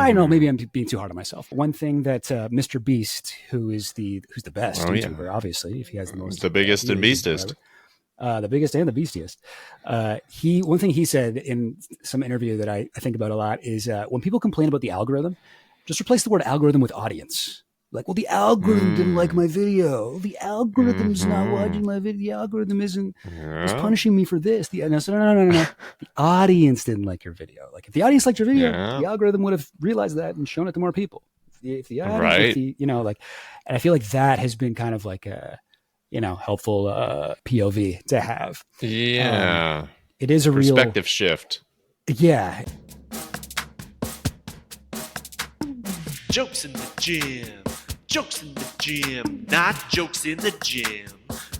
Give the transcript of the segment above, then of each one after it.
I know maybe I'm being too hard on myself. One thing that Mr. Beast, who's the best YouTuber, obviously, if he has the most, the biggest and beastest, the biggest and the beastiest. One thing he said in some interview that I think about a lot is when people complain about the algorithm, just replace the word algorithm with audience. Like, well, the algorithm didn't like my video. The algorithm's not watching my video. The algorithm is punishing me for this. And I said, no. The audience didn't like your video. Like, if the audience liked your video, the algorithm would have realized that and shown it to more people. If the audience, and I feel like that has been kind of like a, helpful POV to have. Yeah. It is a perspective shift. Yeah. Jokes in the gym. Jokes in the gym. Not jokes in the gym.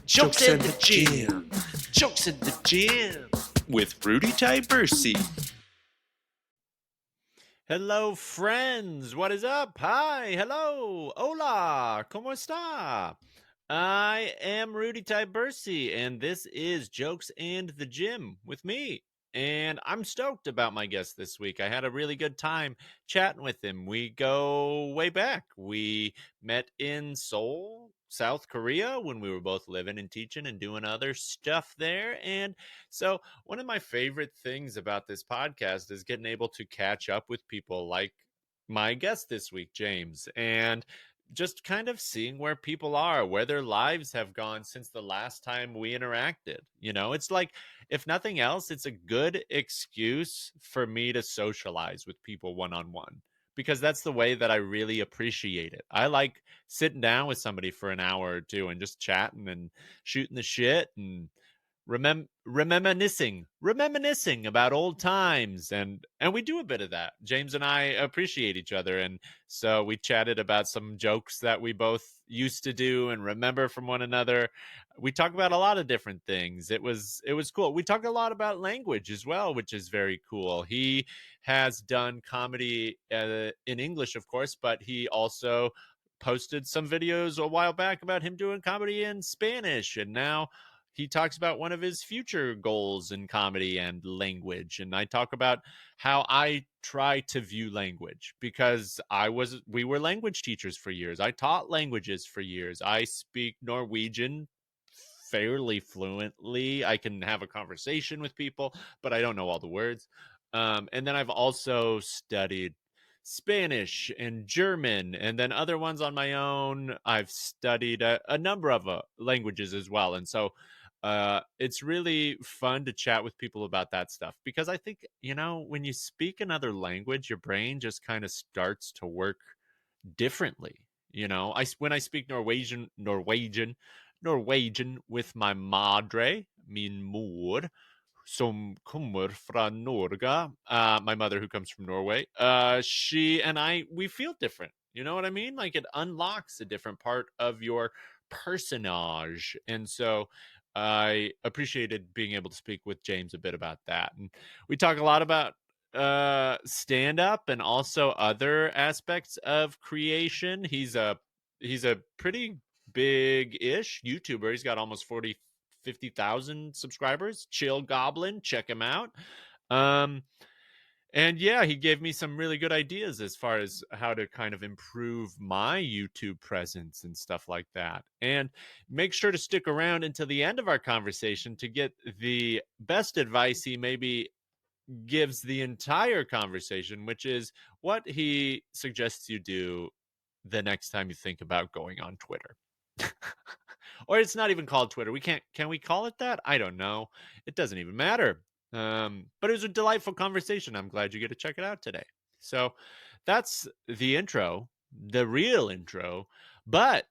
Jokes in the gym. Jokes in the gym. With Rudy Tyburczy. Hello, friends. What is up? Hi. Hello. Hola. ¿Cómo está? I am Rudy Tyburczy, and this is Jokes and the Gym with me. And I'm stoked about my guest this week. I had a really good time chatting with him. We go way back. We met in Seoul, South Korea, when we were both living and teaching and doing other stuff there. And so one of my favorite things about this podcast is getting able to catch up with people like my guest this week, James, and just kind of seeing where people are, where their lives have gone since the last time we interacted. It's like, if nothing else, it's a good excuse for me to socialize with people one-on-one, because that's the way that I really appreciate it. I like sitting down with somebody for an hour or two and just chatting and shooting the shit and reminiscing about old times, and we do a bit of that. James and I appreciate each other, and so we chatted about some jokes that we both used to do and remember from one another. We talk about a lot of different things. It was cool. We talk a lot about language as well, which is very cool. He has done comedy in English, of course, but he also posted some videos a while back about him doing comedy in Spanish, and now he talks about one of his future goals in comedy and language. And I talk about how I try to view language, because we were language teachers for years. I taught languages for years. I speak Norwegian fairly fluently. I can have a conversation with people, but I don't know all the words. And then I've also studied Spanish and German, and then other ones on my own. I've studied a number of languages as well. And so it's really fun to chat with people about that stuff, because I think, when you speak another language, your brain just kind of starts to work differently. When I speak Norwegian with my madre, min mor, som kommer från Norge, my mother who comes from Norway, she and we feel different. You know what I mean? Like, it unlocks a different part of your personage. And so I appreciated being able to speak with James a bit about that. And we talk a lot about stand-up and also other aspects of creation. He's a pretty big-ish YouTuber. He's got almost 50,000 subscribers. Chill Goblin, check him out. And yeah, he gave me some really good ideas as far as how to kind of improve my YouTube presence and stuff like that. And make sure to stick around until the end of our conversation to get the best advice he maybe gives the entire conversation, which is what he suggests you do the next time you think about going on Twitter. Or it's not even called Twitter. Can we call it that? I don't know. It doesn't even matter. But it was a delightful conversation. I'm glad you get to check it out today. So that's the intro, the real intro. But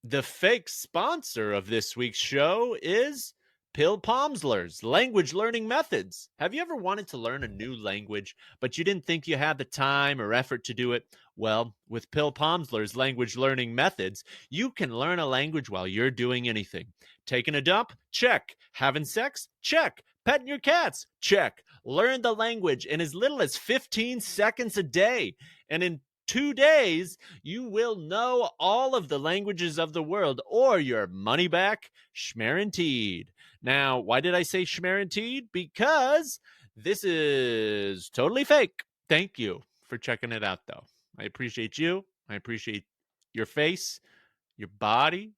the fake sponsor of this week's show is PillPalmsler's Language Learning Methods. Have you ever wanted to learn a new language, but you didn't think you had the time or effort to do it? Well, with PillPalmsler's Language Learning Methods, you can learn a language while you're doing anything. Taking a dump? Check. Having sex? Check. Petting your cats? Check. Learn the language in as little as 15 seconds a day. And in 2 days, you will know all of the languages of the world, or your money back, schmerantied. Now, why did I say schmerantied? Because this is totally fake. Thank you for checking it out, though. I appreciate you. I appreciate your face, your body.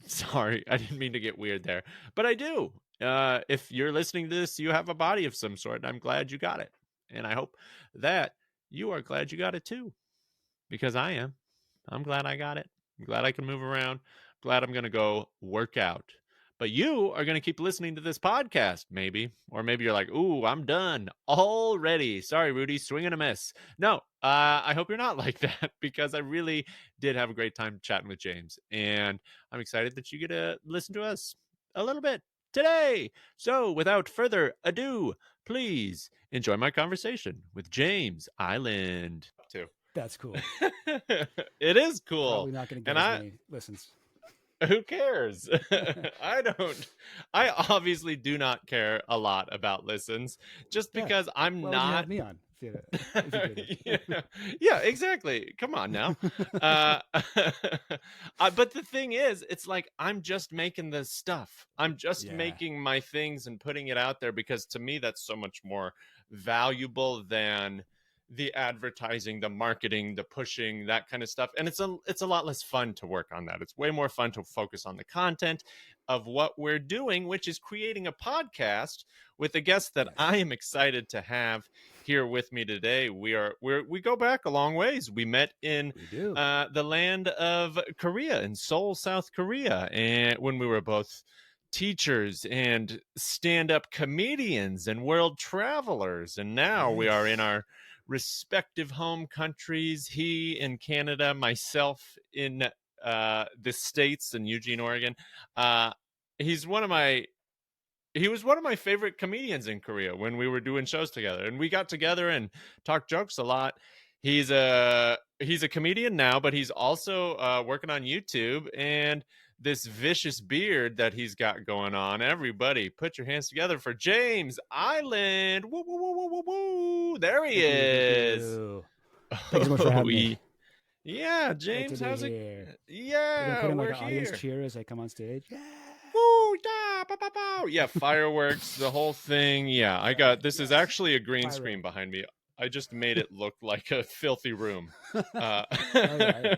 Sorry, I didn't mean to get weird there, but I do. If you're listening to this, you have a body of some sort. I'm glad you got it. And I hope that you are glad you got it too, because I am. I'm glad I got it. I'm glad I can move around. Glad I'm going to go work out. But you are going to keep listening to this podcast, maybe. Or maybe you're like, ooh, I'm done already. Sorry, Rudy, swing and a miss. No, I hope you're not like that, because I really did have a great time chatting with James. And I'm excited that you get to listen to us a little bit today. So without further ado, please enjoy my conversation with James Island. That's cool. It is cool. Probably not going to get as many listens. Who cares? I obviously do not care a lot about listens, just because I'm well, not. You have me on. Yeah, exactly. Come on now. But the thing is, it's like I'm just making this stuff. I'm just making my things and putting it out there, because to me that's so much more valuable than the advertising, the marketing, the pushing, that kind of stuff. And it's a lot less fun to work on that. It's way more fun to focus on the content of what we're doing, which is creating a podcast with a guest that I am excited to have here with me today. We go back a long ways. We met in the land of Korea, in Seoul, South Korea, and when we were both teachers and stand-up comedians and world travelers. And now we are in our respective home countries. He in Canada, myself in the States in Eugene, Oregon. He was one of my favorite comedians in Korea when we were doing shows together, and we got together and talked jokes a lot. He's a comedian now, but he's also working on YouTube, and this vicious beard that he's got going on. Everybody, put your hands together for James Island. Woo, woo, woo, woo, woo, woo. There he is. Thanks so much for having me. Yeah, James, how's it? Yeah, we're we're like here. Audience cheer as I come on stage. Yeah. Woo, da, ba, ba, ba. Yeah, fireworks, the whole thing. Yeah, this is actually a green screen behind me. I just made it look like a filthy room. Nice.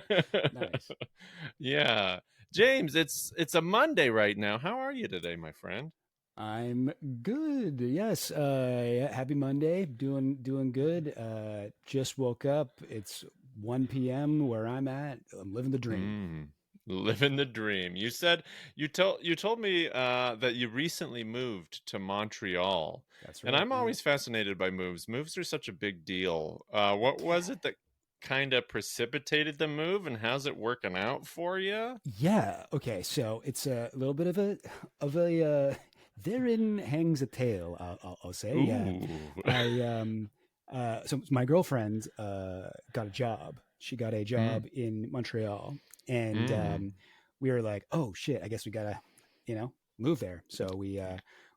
Yeah. James, it's a Monday right now. How are you today, my friend? I'm good. Yes. Happy Monday. Doing good. Just woke up. It's 1 p.m. where I'm at. I'm living the dream. Living the dream. You said you told me that you recently moved to Montreal. That's right. And I'm always fascinated by moves. Moves are such a big deal. What was it that kind of precipitated the move, and how's it working out for you? Yeah. Okay. So it's a little bit of a therein hangs a tale. I'll say. Ooh. Yeah. So my girlfriend got a job. She got a job in Montreal, and we were like, oh shit, I guess we gotta, move there. So we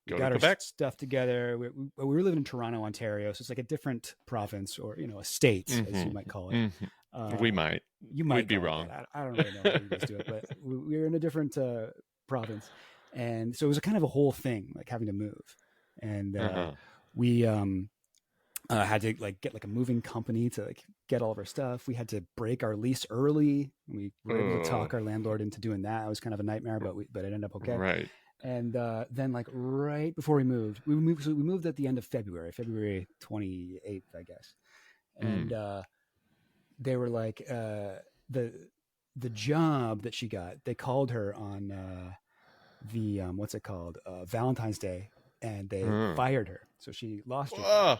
got our stuff together. We were living in Toronto, Ontario, so it's like a different province, or a state, as you might call it. We might. You might be wrong. I don't really know how you guys do it, but we were in a different province, and so it was a kind of a whole thing, like having to move, and we had to get a moving company to get all of our stuff. We had to break our lease early. We were able to talk our landlord into doing that. It was kind of a nightmare, but it ended up okay. Right. And then right before we moved at the end of February 28th, I guess. And they were like, the job that she got, they called her on the what's it called, Valentine's Day, and they fired her, so she lost her job.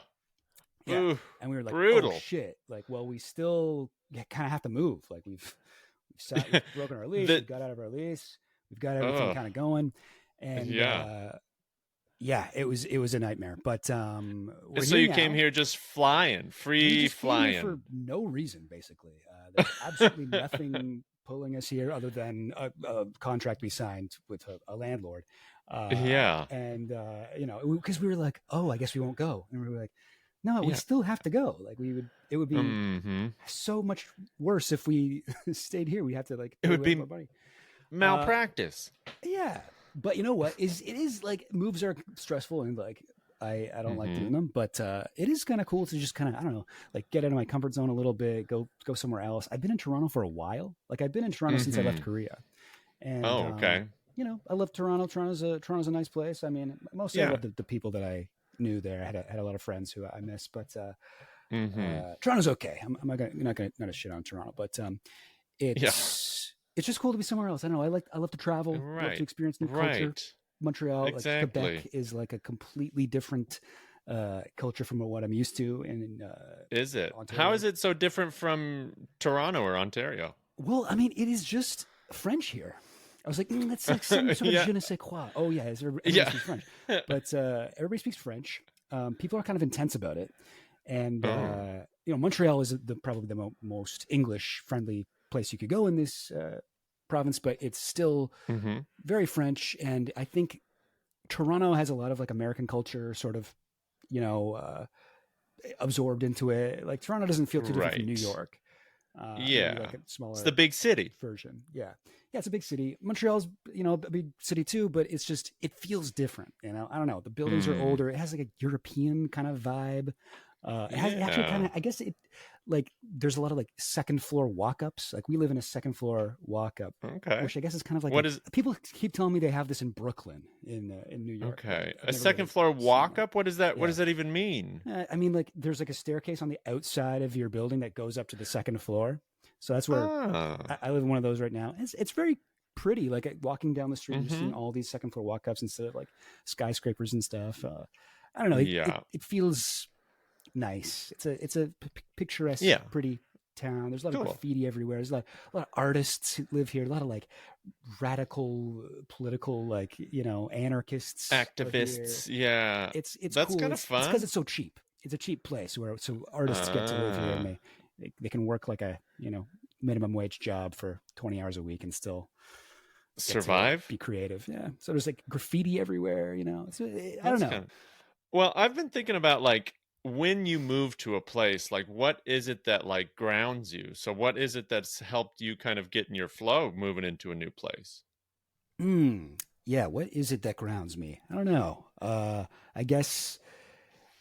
Yeah. Ooh, and we were like, brutal. Oh shit. We still kind of have to move. We've broken our lease. We got out of our lease. We've got everything kind of going. And it was a nightmare. But so you came here just flying, flying for no reason, basically. There's absolutely nothing pulling us here other than a contract we signed with a landlord. And because we were like, oh, I guess we won't go, and we were like, no, we still have to go. It would be so much worse if we stayed here. We have to it would be malpractice. Yeah. But you know what? It is moves are stressful, and I don't like doing them, but it is kind of cool to just kind of, I don't know, like get out of my comfort zone a little bit, go somewhere else. I've been in Toronto for a while. Like I've been in Toronto since I left Korea. And okay. I love Toronto. Toronto's a nice place. I mean, mostly I love the people that I knew there. I had a lot of friends who I miss, but Toronto's okay. I'm not gonna shit on Toronto, but it's just cool to be somewhere else. I don't know. I love to travel. I love to experience new culture. Montreal, exactly. like Quebec, is like a completely different culture from what I'm used to. And is it? Ontario. How is it so different from Toronto or Ontario? Well, I mean, it is just French here. I was like, that's like some sort of je ne sais quoi. Oh yeah, everybody speaks French, but everybody speaks French. People are kind of intense about it, and Montreal is probably the most English friendly place you could go in this province, but it's still very French. And I think Toronto has a lot of like American culture, sort of, absorbed into it. Like Toronto doesn't feel too different from New York. Like a smaller it's the big city version. Yeah, it's a big city. Montreal's a big city too, but it feels different. I don't know. The buildings are older. It has like a European kind of vibe. It has actually kind of, I guess it, like there's a lot of like second floor walk-ups. Like we live in a second floor walk-up, which I guess is kind of like people keep telling me they have this in Brooklyn in New York. Okay, a second floor walk-up. What does that? What does that even mean? I mean, like there's like a staircase on the outside of your building that goes up to the second floor. So that's where I live in one of those right now. It's very pretty. Like walking down the street, you're seeing all these second floor walk-ups instead of like skyscrapers and stuff. I don't know. It feels nice. It's a picturesque, pretty town. There's a lot of graffiti everywhere. There's a lot of artists who live here. A lot of like radical political, like anarchists, activists. Yeah, it's that's cool. kind of fun. It's because it's so cheap. It's a cheap place where artists get to live here, and they can work like a minimum wage job for 20 hours a week and still survive, be creative. Yeah. So there's like graffiti everywhere. I don't know. Well, I've been thinking about like, when you move to a place, like what is it that like grounds you? So what is it that's helped you kind of get in your flow moving into a new place? Yeah. What is it that grounds me? I don't know. I guess,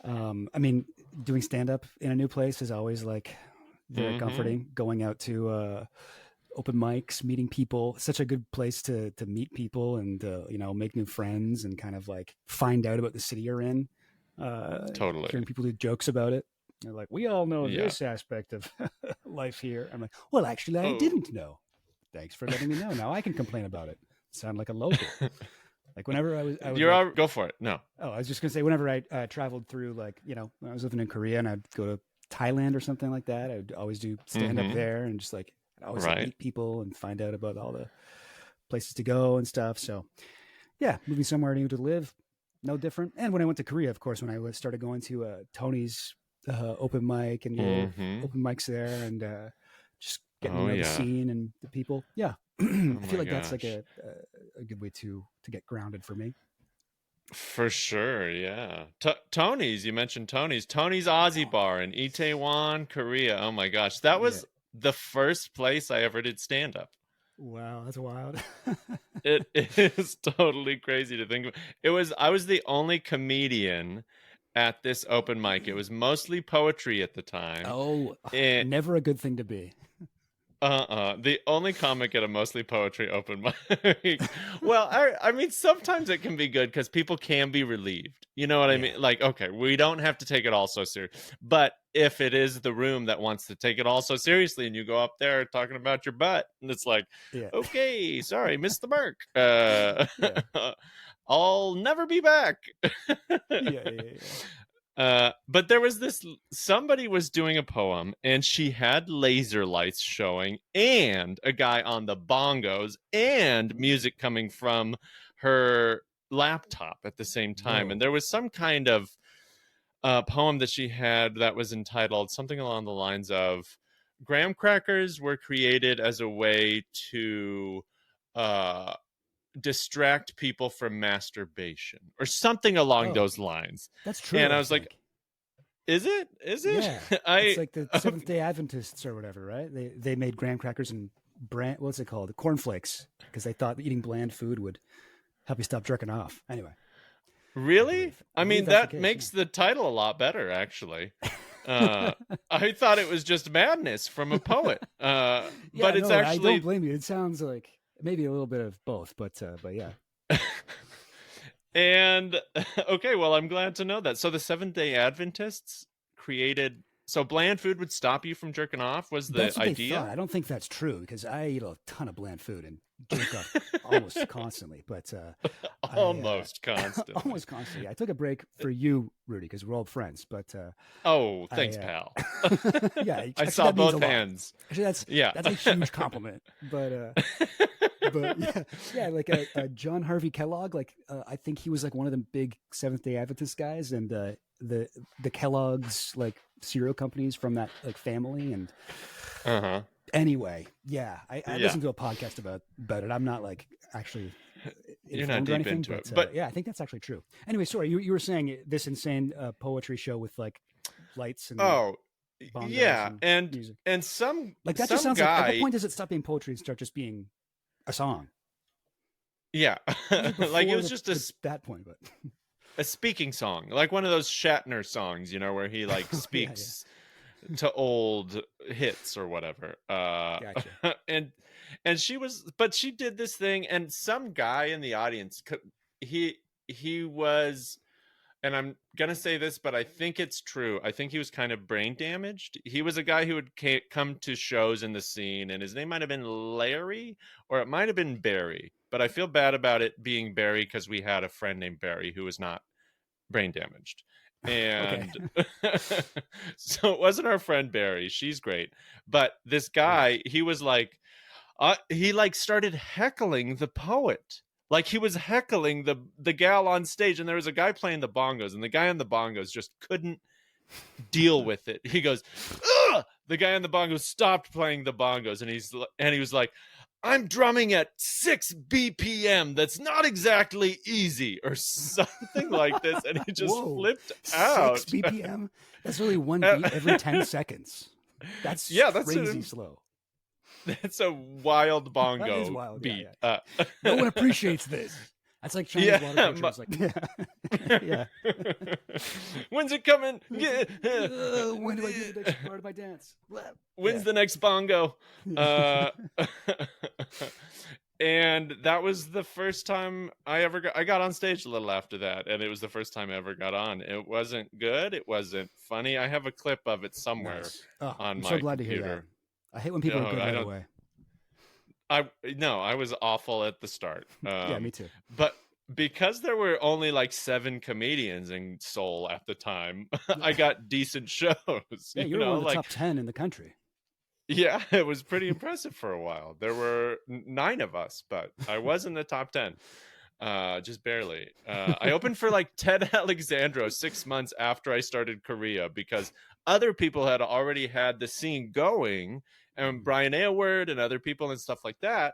I mean, doing stand-up in a new place is always like very comforting. Going out to open mics, meeting people, such a good place to meet people and, make new friends and kind of like find out about the city you're in. Totally. Hearing people do jokes about it. They're like, we all know this aspect of life here. I'm like, well, actually, I didn't know. Thanks for letting me know. Now I can complain about it. Sound like a local. Like whenever I was go for it. No. Oh, I was just going to say, whenever I traveled through, like, when I was living in Korea and I'd go to Thailand or something like that, I'd always do stand up there and just like, I'd always like, meet people and find out about all the places to go and stuff. So yeah, moving somewhere new to live. No different. And when I went to Korea, of course, when I started going to Tony's open mic and open mics there and just getting to know the scene and the people. Yeah. I feel like that's like a good way to get grounded for me. For sure, yeah. Tony's, you mentioned Tony's Aussie Bar in Itaewon, Korea. Oh my gosh. That was the first place I ever did stand-up. Wow, that's wild. It is totally crazy to think of. I was the only comedian at this open mic. It was mostly poetry at the time. Oh, never a good thing to be. The only comic at a mostly poetry open mic. Well, I mean, sometimes it can be good because people can be relieved. You know what I mean? Like, okay, we don't have to take it all so serious. But if it is the room that wants to take it all so seriously and you go up there talking about your butt and it's like, okay, sorry, missed the mark. I'll never be back. But there was somebody was doing a poem and she had laser lights showing and a guy on the bongos and music coming from her laptop at the same time. Whoa. And there was some kind of poem that she had that was entitled something along the lines of graham crackers were created as a way to distract people from masturbation or something along those lines. That's true. And I was like, is it? Yeah. It's like the Seventh-day Adventists or whatever, right? They made graham crackers and what's it called? Cornflakes, because they thought eating bland food would help you stop jerking off. Anyway. Really? I mean, believe that's that the case, makes the title a lot better, actually. I thought it was just madness from a poet, yeah, but it's no, I don't actually. blame you. It sounds like maybe a little bit of both, but yeah. And okay, well, I'm glad to know that. So the Seventh-day Adventists created. So bland food would stop you from jerking off. Was the That's what idea? they thought. I don't think that's true because I eat a ton of bland food and jerk off almost constantly. But almost constantly. Almost constantly. I took a break for you, Rudy, because we're old friends. But oh, thanks, pal. Yeah, I saw both hands. Actually, that's a huge compliment. But yeah, like John Harvey Kellogg. Like I think he was like one of the big Seventh-day Adventist guys, and the Kellogg's like cereal companies from that like family. And anyway, yeah, I listened to a podcast about it. I'm not like actually you're not deep anything, into but, it, but yeah, I think that's actually true. Anyway, sorry, you were saying this insane poetry show with like lights and yeah, and music. And some like that some just sounds guy, like, at what point does it stop being poetry and start just being a song? Yeah, like it was just that point, but a speaking song, like one of those Shatner songs, you know, where he like speaks to old hits or whatever. Gotcha. and she did this thing, and some guy in the audience, he was, and I'm gonna say this, but I think it's true. I think he was kind of brain damaged. He was a guy who would come to shows in the scene, and his name might have been Larry, or it might have been Barry. But I feel bad about it being Barry because we had a friend named Barry who was not brain damaged. And so it wasn't our friend Barry. She's great. But this guy, he was like, he like started heckling the poet. Like he was heckling the gal on stage, and there was a guy playing the bongos, and the guy on the bongos just couldn't deal with it. He goes, ugh! The guy on the bongos stopped playing the bongos, and he was like, I'm drumming at 6 BPM. That's not exactly easy, or something like this. And he just flipped out. 6 BPM? That's only one beat every 10 seconds. That's crazy slow. That's a wild bongo that is wild. beat. Yeah. No one appreciates this. That's like Chinese water pictures. Like, yeah. When's it coming? When do I do the next part of my dance? When's the next bongo? And that was the first time I got on stage a little after that, and it was the first time I ever got on. It wasn't good. It wasn't funny. I have a clip of it somewhere on I'm my so glad computer. to hear that. I hate when people are good right away. I was awful at the start. Yeah, me too. But because there were only like 7 comedians in Seoul at the time, I got decent shows. Yeah, you were one of the top 10 in the country. Yeah, it was pretty impressive for a while. There were 9 of us, but I was in the top 10. Just barely. I opened for like Ted Alexandro 6 months after I started Korea because other people had already had the scene going, and Brian Aylward and other people and stuff like that.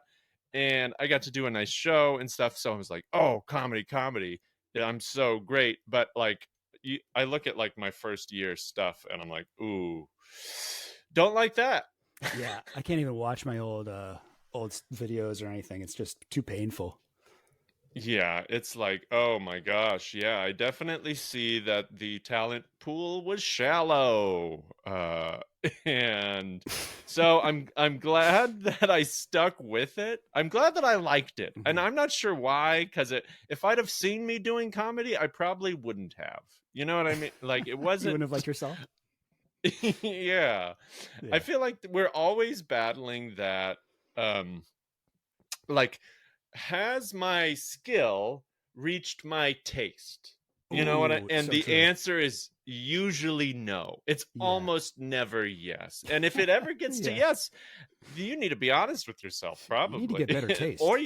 And I got to do a nice show and stuff. So I was like, oh, comedy. Yeah, I'm so great. But like, I look at like my first year stuff and I'm like, ooh, don't like that. Yeah, I can't even watch my old videos or anything. It's just too painful. Yeah, it's like, oh my gosh. Yeah, I definitely see that the talent pool was shallow. And so I'm glad that I stuck with it. I'm glad that I liked it. And I'm not sure why, because if I'd have seen me doing comedy, I probably wouldn't have. You know what I mean? Like it wasn't. You wouldn't have liked yourself? Yeah. I feel like we're always battling that like, has my skill reached my taste? You know what and so the true. Answer is usually no. It's almost never yes. And if it ever gets to yes, you need to be honest with yourself, probably. You need to get better taste. Or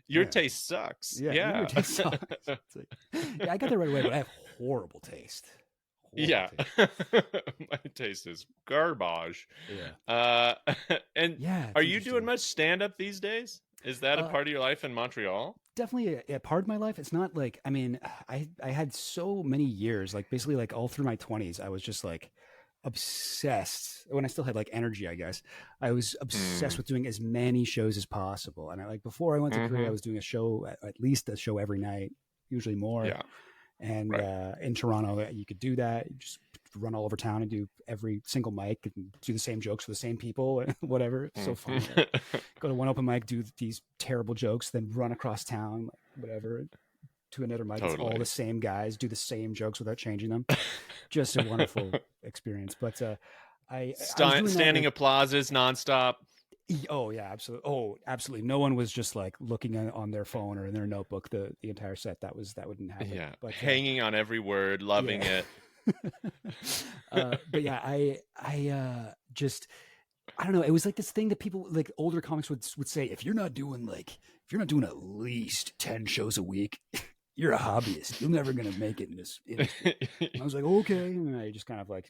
your taste sucks. Yeah. Your taste sucks. Yeah, I got that right away, but I have horrible taste. Yeah. My taste is garbage. Yeah. And are you doing much stand-up these days? Is that a part of your life in Montreal? Definitely a part of my life. It's not like, I mean, I had so many years, like basically like all through my 20s, I was just like obsessed. When I still had like energy, I guess, I was obsessed with doing as many shows as possible. And I like, before I went to Korea, I was doing a show, at least a show every night, usually more. Yeah. And Right. in Toronto, you could do that. You just run all over town and do every single mic and do the same jokes with the same people and whatever. It's so funny. Like, go to one open mic, do these terrible jokes, then run across town, like, whatever, to another mic. It's all Totally. the same guys, do the same jokes without changing them. Just a wonderful experience. But I was doing that. Standing applauses nonstop. Oh yeah, absolutely. Oh, absolutely. No one was just like looking on their phone or in their notebook the entire set. That wouldn't happen. Yeah, But hanging on every word, loving it. but yeah, I just I don't know. It was like this thing that people like older comics would say, if you're not doing at least 10 shows a week, you're a hobbyist. You're never gonna make it in this industry. And I was like, okay, and I just kind of like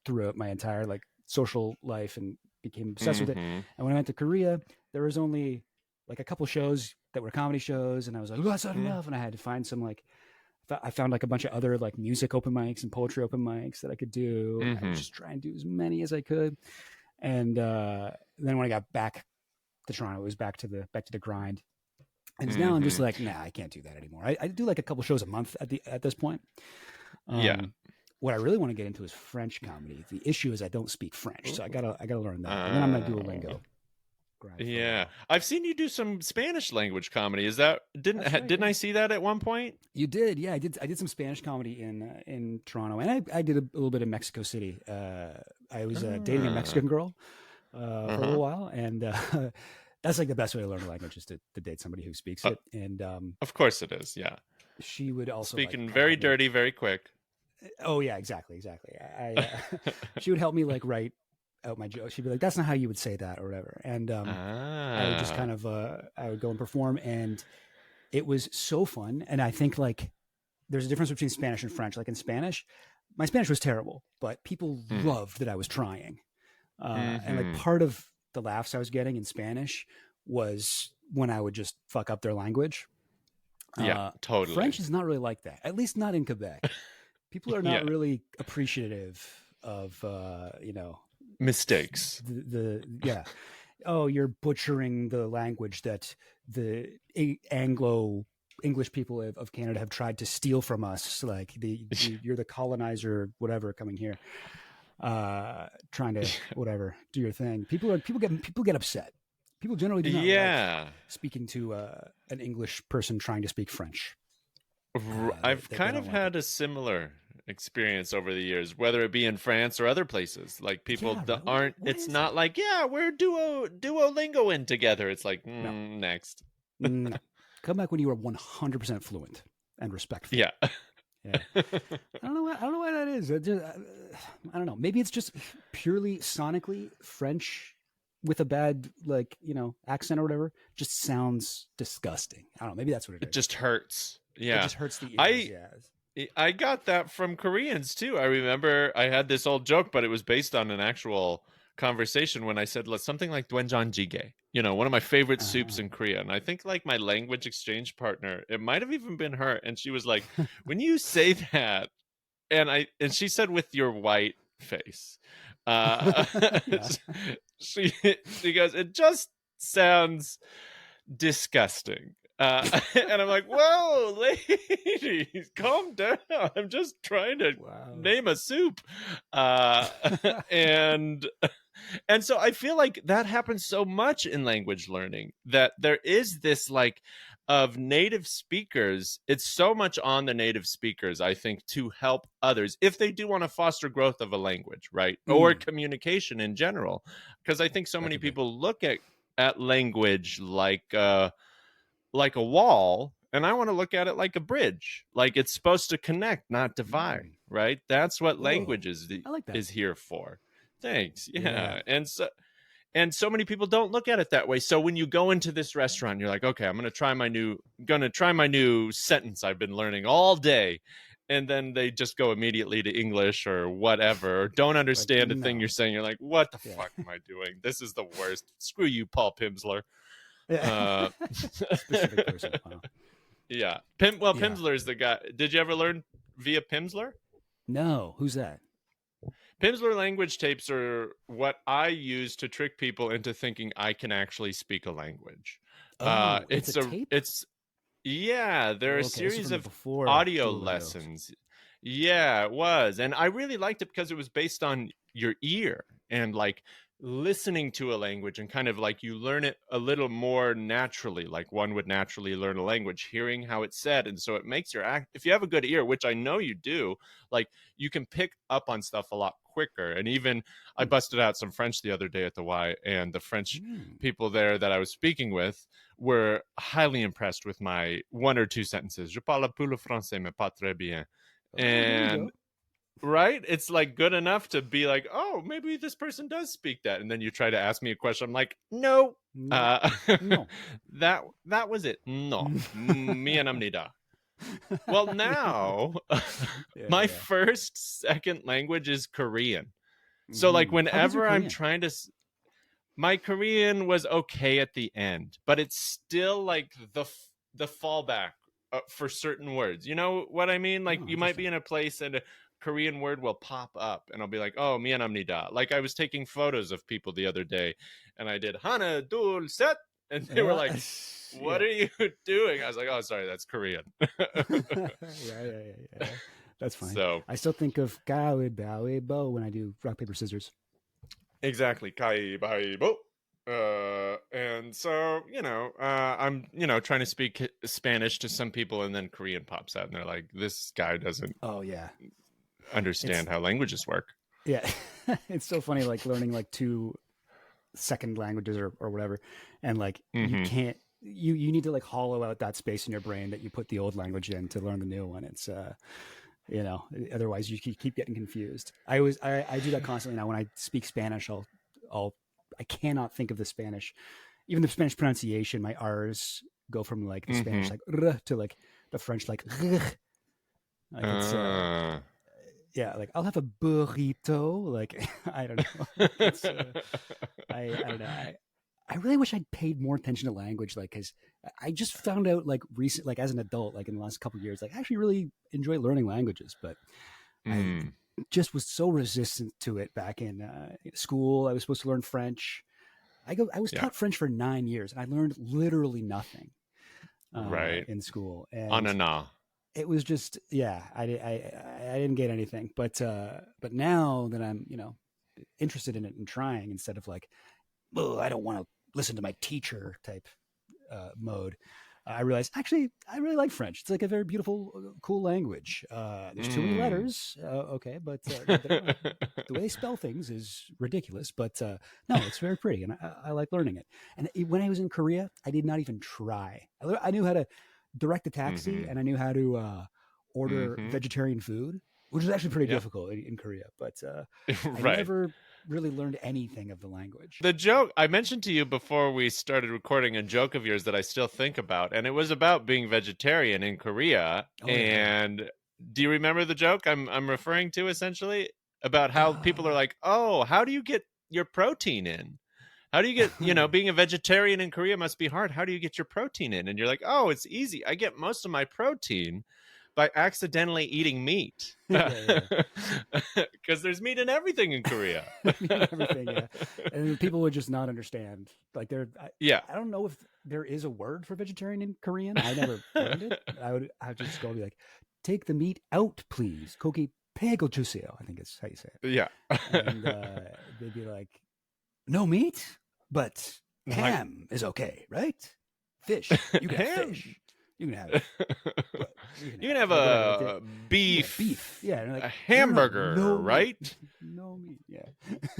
threw out my entire like social life and became obsessed with it. And when I went to Korea, there was only like a couple shows that were comedy shows, and I was like, oh, that's not enough. And I had to find some like I found like a bunch of other like music open mics and poetry open mics that I could do. I was just trying to do as many as I could. And then when I got back to Toronto, it was back to the grind. And now I'm just like, nah, I can't do that anymore. I do like a couple shows a month at this point. What I really want to get into is French comedy. The issue is I don't speak French, so I gotta learn that. And then I'm gonna Duolingo. Yeah, I've seen you do some Spanish language comedy. Is that didn't I see that at one point? You did, yeah. I did some Spanish comedy in Toronto, and I did a little bit in Mexico City. I was dating a Mexican girl for a little while, and that's like the best way to learn a language is to date somebody who speaks it. And of course it is, yeah. She would also speaking like, very dirty, very quick. Oh yeah, exactly. She would help me like write out my joke. She'd be like, "That's not how you would say that," or whatever. And I would just kind of I would go and perform, and it was so fun. And I think like there's a difference between Spanish and French. Like in Spanish, my Spanish was terrible, but people loved that I was trying. And like part of the laughs I was getting in Spanish was when I would just fuck up their language. Yeah, totally. French is not really like that, at least not in Quebec. People are not really appreciative of, mistakes. Oh, you're butchering the language that the English people of Canada have tried to steal from us. Like you're the colonizer, whatever, coming here, trying to whatever do your thing. People get upset. People generally do not like speaking to an English person trying to speak French. I've kind of had a similar experience over the years, whether it be in France or other places. Like people aren't. It's not like we're Duolingoing together. It's like next. No. Come back when you are 100% fluent and respectful. Yeah. I don't know why that is. I don't know. Maybe it's just purely sonically French with a bad accent or whatever. Just sounds disgusting. I don't know. Maybe that's what it is. It just hurts. Yeah. It just hurts the ears. I got that from Koreans too. I remember I had this old joke, but it was based on an actual conversation when I said something like doenjang jjigae, one of my favorite soups in Korea. And I think like my language exchange partner, it might have even been her. And she was like, when you say that, and she said with your white face, she goes, it just sounds disgusting. And I'm like, whoa, ladies, calm down. I'm just trying to name a soup. And so I feel like that happens so much in language learning that there is this like of native speakers. It's so much on the native speakers, I think, to help others if they do want to foster growth of a language, right? Or communication in general. Because I think so many people look at language like a wall, and I want to look at it like a bridge. Like it's supposed to connect, not divide, right? That's what language is here for. Thanks. Yeah. And so many people don't look at it that way. So when you go into this restaurant, you're like, okay, I'm going to try my new sentence I've been learning all day. And then they just go immediately to English or whatever, or don't understand a thing you're saying. You're like, what the fuck am I doing? This is the worst. Screw you, Paul Pimsleur. Specific person. Wow. Yeah. Pimsleur is the guy. Did you ever learn via Pimsleur? No. Who's that? Pimsleur language tapes are what I use to trick people into thinking I can actually speak a language. It's a tape? Yeah, there are a Okay, this is series from of before audio Duolingo. lessons. Yeah, it was. And I really liked it because it was based on your ear and like listening to a language, and kind of like you learn it a little more naturally, like one would naturally learn a language, hearing how it's said. And so it makes your act, if you have a good ear, which I know you do, like you can pick up on stuff a lot quicker. And even I busted out some French the other day at the Y, and the French people there that I was speaking with were highly impressed with my one or two sentences. Je parle plus le français, mais pas très bien. And right, it's like good enough to be like, oh, maybe this person does speak that. And then you try to ask me a question, I'm like, no, No. that was it. No, mianamnida. Well, now my first second language is Korean. So like whenever I'm trying to, my Korean was okay at the end, but it's still like the fallback for certain words. You know what I mean? Like you might be in a place and a Korean word will pop up, and I'll be like, oh, mianamnida. Like I was taking photos of people the other day, and I did hana dul set, and they were like, what are you doing? I was like, oh, sorry, that's Korean. Yeah. That's fine. So I still think of gawe bawe bo when I do rock paper scissors. exactly, kai bai bo. And so I'm trying to speak Spanish to some people, and then Korean pops out, and they're like, this guy doesn't understand how languages work. Yeah. It's so funny, like learning like 2 second languages or whatever, and like you can't, you need to like hollow out that space in your brain that you put the old language in to learn the new one. It's otherwise you keep getting confused. I do that constantly now when I speak Spanish. I cannot think of the Spanish, even the Spanish pronunciation. My R's go from like the Spanish like r to like the French like r. Like it's like I'll have a burrito. Like I don't know. I don't know. I really wish I'd paid more attention to language, like, because I just found out like recent, like as an adult, like in the last couple of years, like I actually really enjoy learning languages, but I just was so resistant to it back in school. I was supposed to learn French. I was taught French for 9 years, and I learned literally nothing in school. And it was just, I didn't get anything. But now that I'm, interested in it and trying, instead of like, oh, I don't want to listen to my teacher type mode, I realized actually I really like French. It's like a very beautiful, cool language. There's too many letters, okay, but the way they spell things is ridiculous. But no, it's very pretty, and I like learning it. And when I was in Korea, I did not even try. I knew how to direct a taxi, and I knew how to order vegetarian food, which is actually pretty difficult in Korea. But I never really learned anything of the language. The joke I mentioned to you before we started recording, a joke of yours that I still think about, and it was about being vegetarian in Korea. And do you remember the joke I'm referring to, essentially about how people are like, oh, how do you get your protein in? How do you get, being a vegetarian in Korea must be hard. How do you get your protein in? And you're like, oh, it's easy. I get most of my protein by accidentally eating meat, because there's meat in everything in Korea. Everything, and people would just not understand. Like I don't know if there is a word for vegetarian in Korean. I never learned it. I would just go and be like, take the meat out, please. Koki pegel juseo, I think is how you say it. Yeah, and they'd be like, no meat, but ham is okay, right? Fish, you can have fish. You can have it. You can have a beef. Yeah, beef. Yeah. Like, a hamburger, right? No meat. Yeah.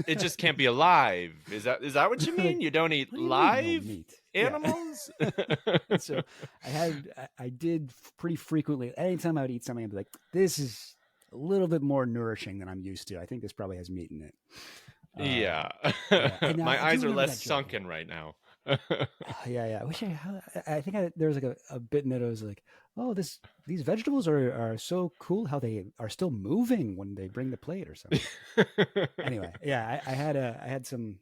It just can't be alive. Is that what you mean? You don't eat live meat? Animals? Yeah. So I did pretty frequently. Anytime I would eat something, I'd be like, this is a little bit more nourishing than I'm used to. I think this probably has meat in it. Yeah. My eyes are less sunken right now. I wish I think there was like a bit in it. I was like, oh, these vegetables are so cool how they are still moving when they bring the plate or something. Anyway, I had some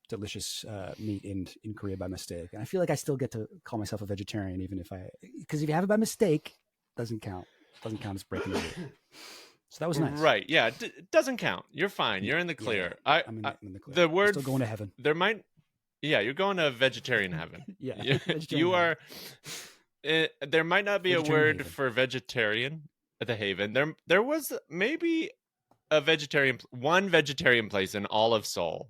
delicious meat in Korea by mistake, and I feel like I still get to call myself a vegetarian even because if you have it by mistake, doesn't count as breaking the rule. So that was nice. Right. Yeah. It doesn't count. You're fine. You're in the clear. I'm in the clear. The word I'm still going to heaven. There might. Yeah, you're going to vegetarian heaven. Yeah. You are. there might not be a Vegetarian word Haven. for vegetarian at the Haven. There was maybe one vegetarian place in all of Seoul.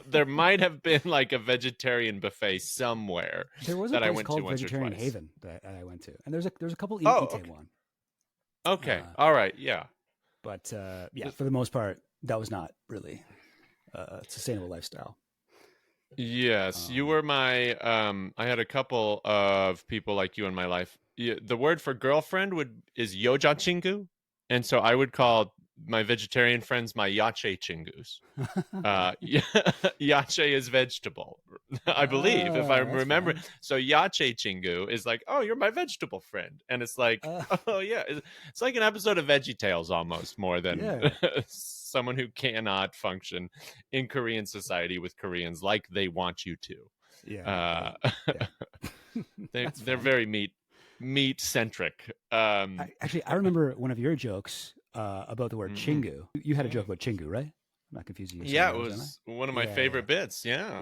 There might have been like a vegetarian buffet somewhere. There was a that I place went to called once or Vegetarian twice. Haven that I went to, and there's a couple in Oh, okay. Itaewon. Okay, all right, yeah. But yeah, for the most part, that was not really a sustainable lifestyle. Yes, you were my. I had a couple of people like you in my life. The word for girlfriend is yoja chingu, and so I would call my vegetarian friends my yache chingus. Yache is vegetable, I believe, if I remember. Fine. So yache chingu is like, oh, you're my vegetable friend, and it's like, oh yeah, it's like an episode of VeggieTales almost, more than someone who cannot function in Korean society with Koreans like they want you to. Yeah, They're very meat centric. Actually, I remember one of your jokes about the word chingu. You had a joke about chingu, right? I'm not confusing you. Yeah, it was one of my favorite bits. Yeah.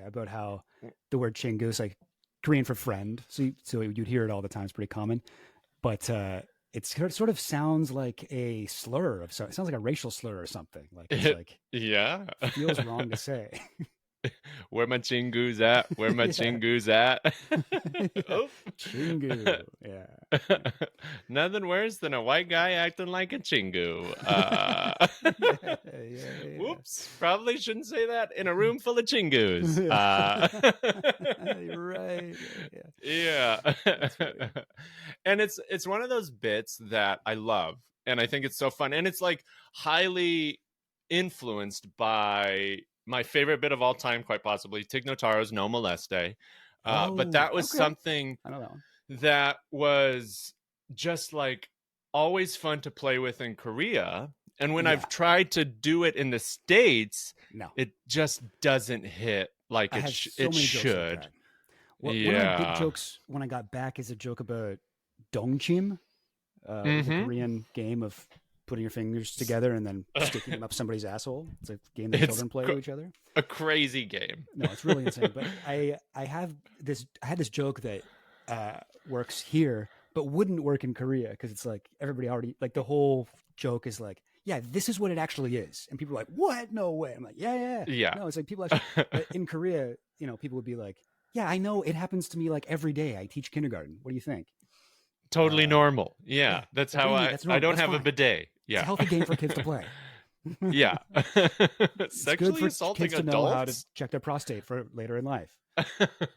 About how the word chingu is like Korean for friend. So you'd hear it all the time. It's pretty common, but it sort of sounds like a slur of it sounds like a racial slur or something. Like it's like it feels wrong to say. Where my chingu's at? Where my chingu's at? Oh. Chingu. Yeah. Nothing worse than a white guy acting like a chingu. Whoops. Probably shouldn't say that in a room full of chingus. You're right. Yeah. And it's one of those bits that I love. And I think it's so fun. And it's like highly influenced by my favorite bit of all time, quite possibly, Tig Notaro's No Moleste. But that was something I know that one. that was just like always fun to play with in Korea. And when I've tried to do it in the States, it just doesn't hit like it should. One of my big jokes when I got back is a joke about dongchim, the Korean game of putting your fingers together and then sticking them up somebody's asshole. It's a game that children play with each other. A crazy game. No, it's really insane. But I had this joke that works here, but wouldn't work in Korea because it's like everybody already like the whole joke is like, yeah, this is what it actually is, and people are like, what? No way. I'm like, yeah. No, it's like people actually. But in Korea, people would be like, yeah, I know it happens to me like every day. I teach kindergarten. What do you think? Totally normal. Yeah, that's how I don't have a bidet. Yeah, it's a healthy game for kids to play. Yeah, it's sexually good for assaulting kids to adults. know how to check their prostate for later in life.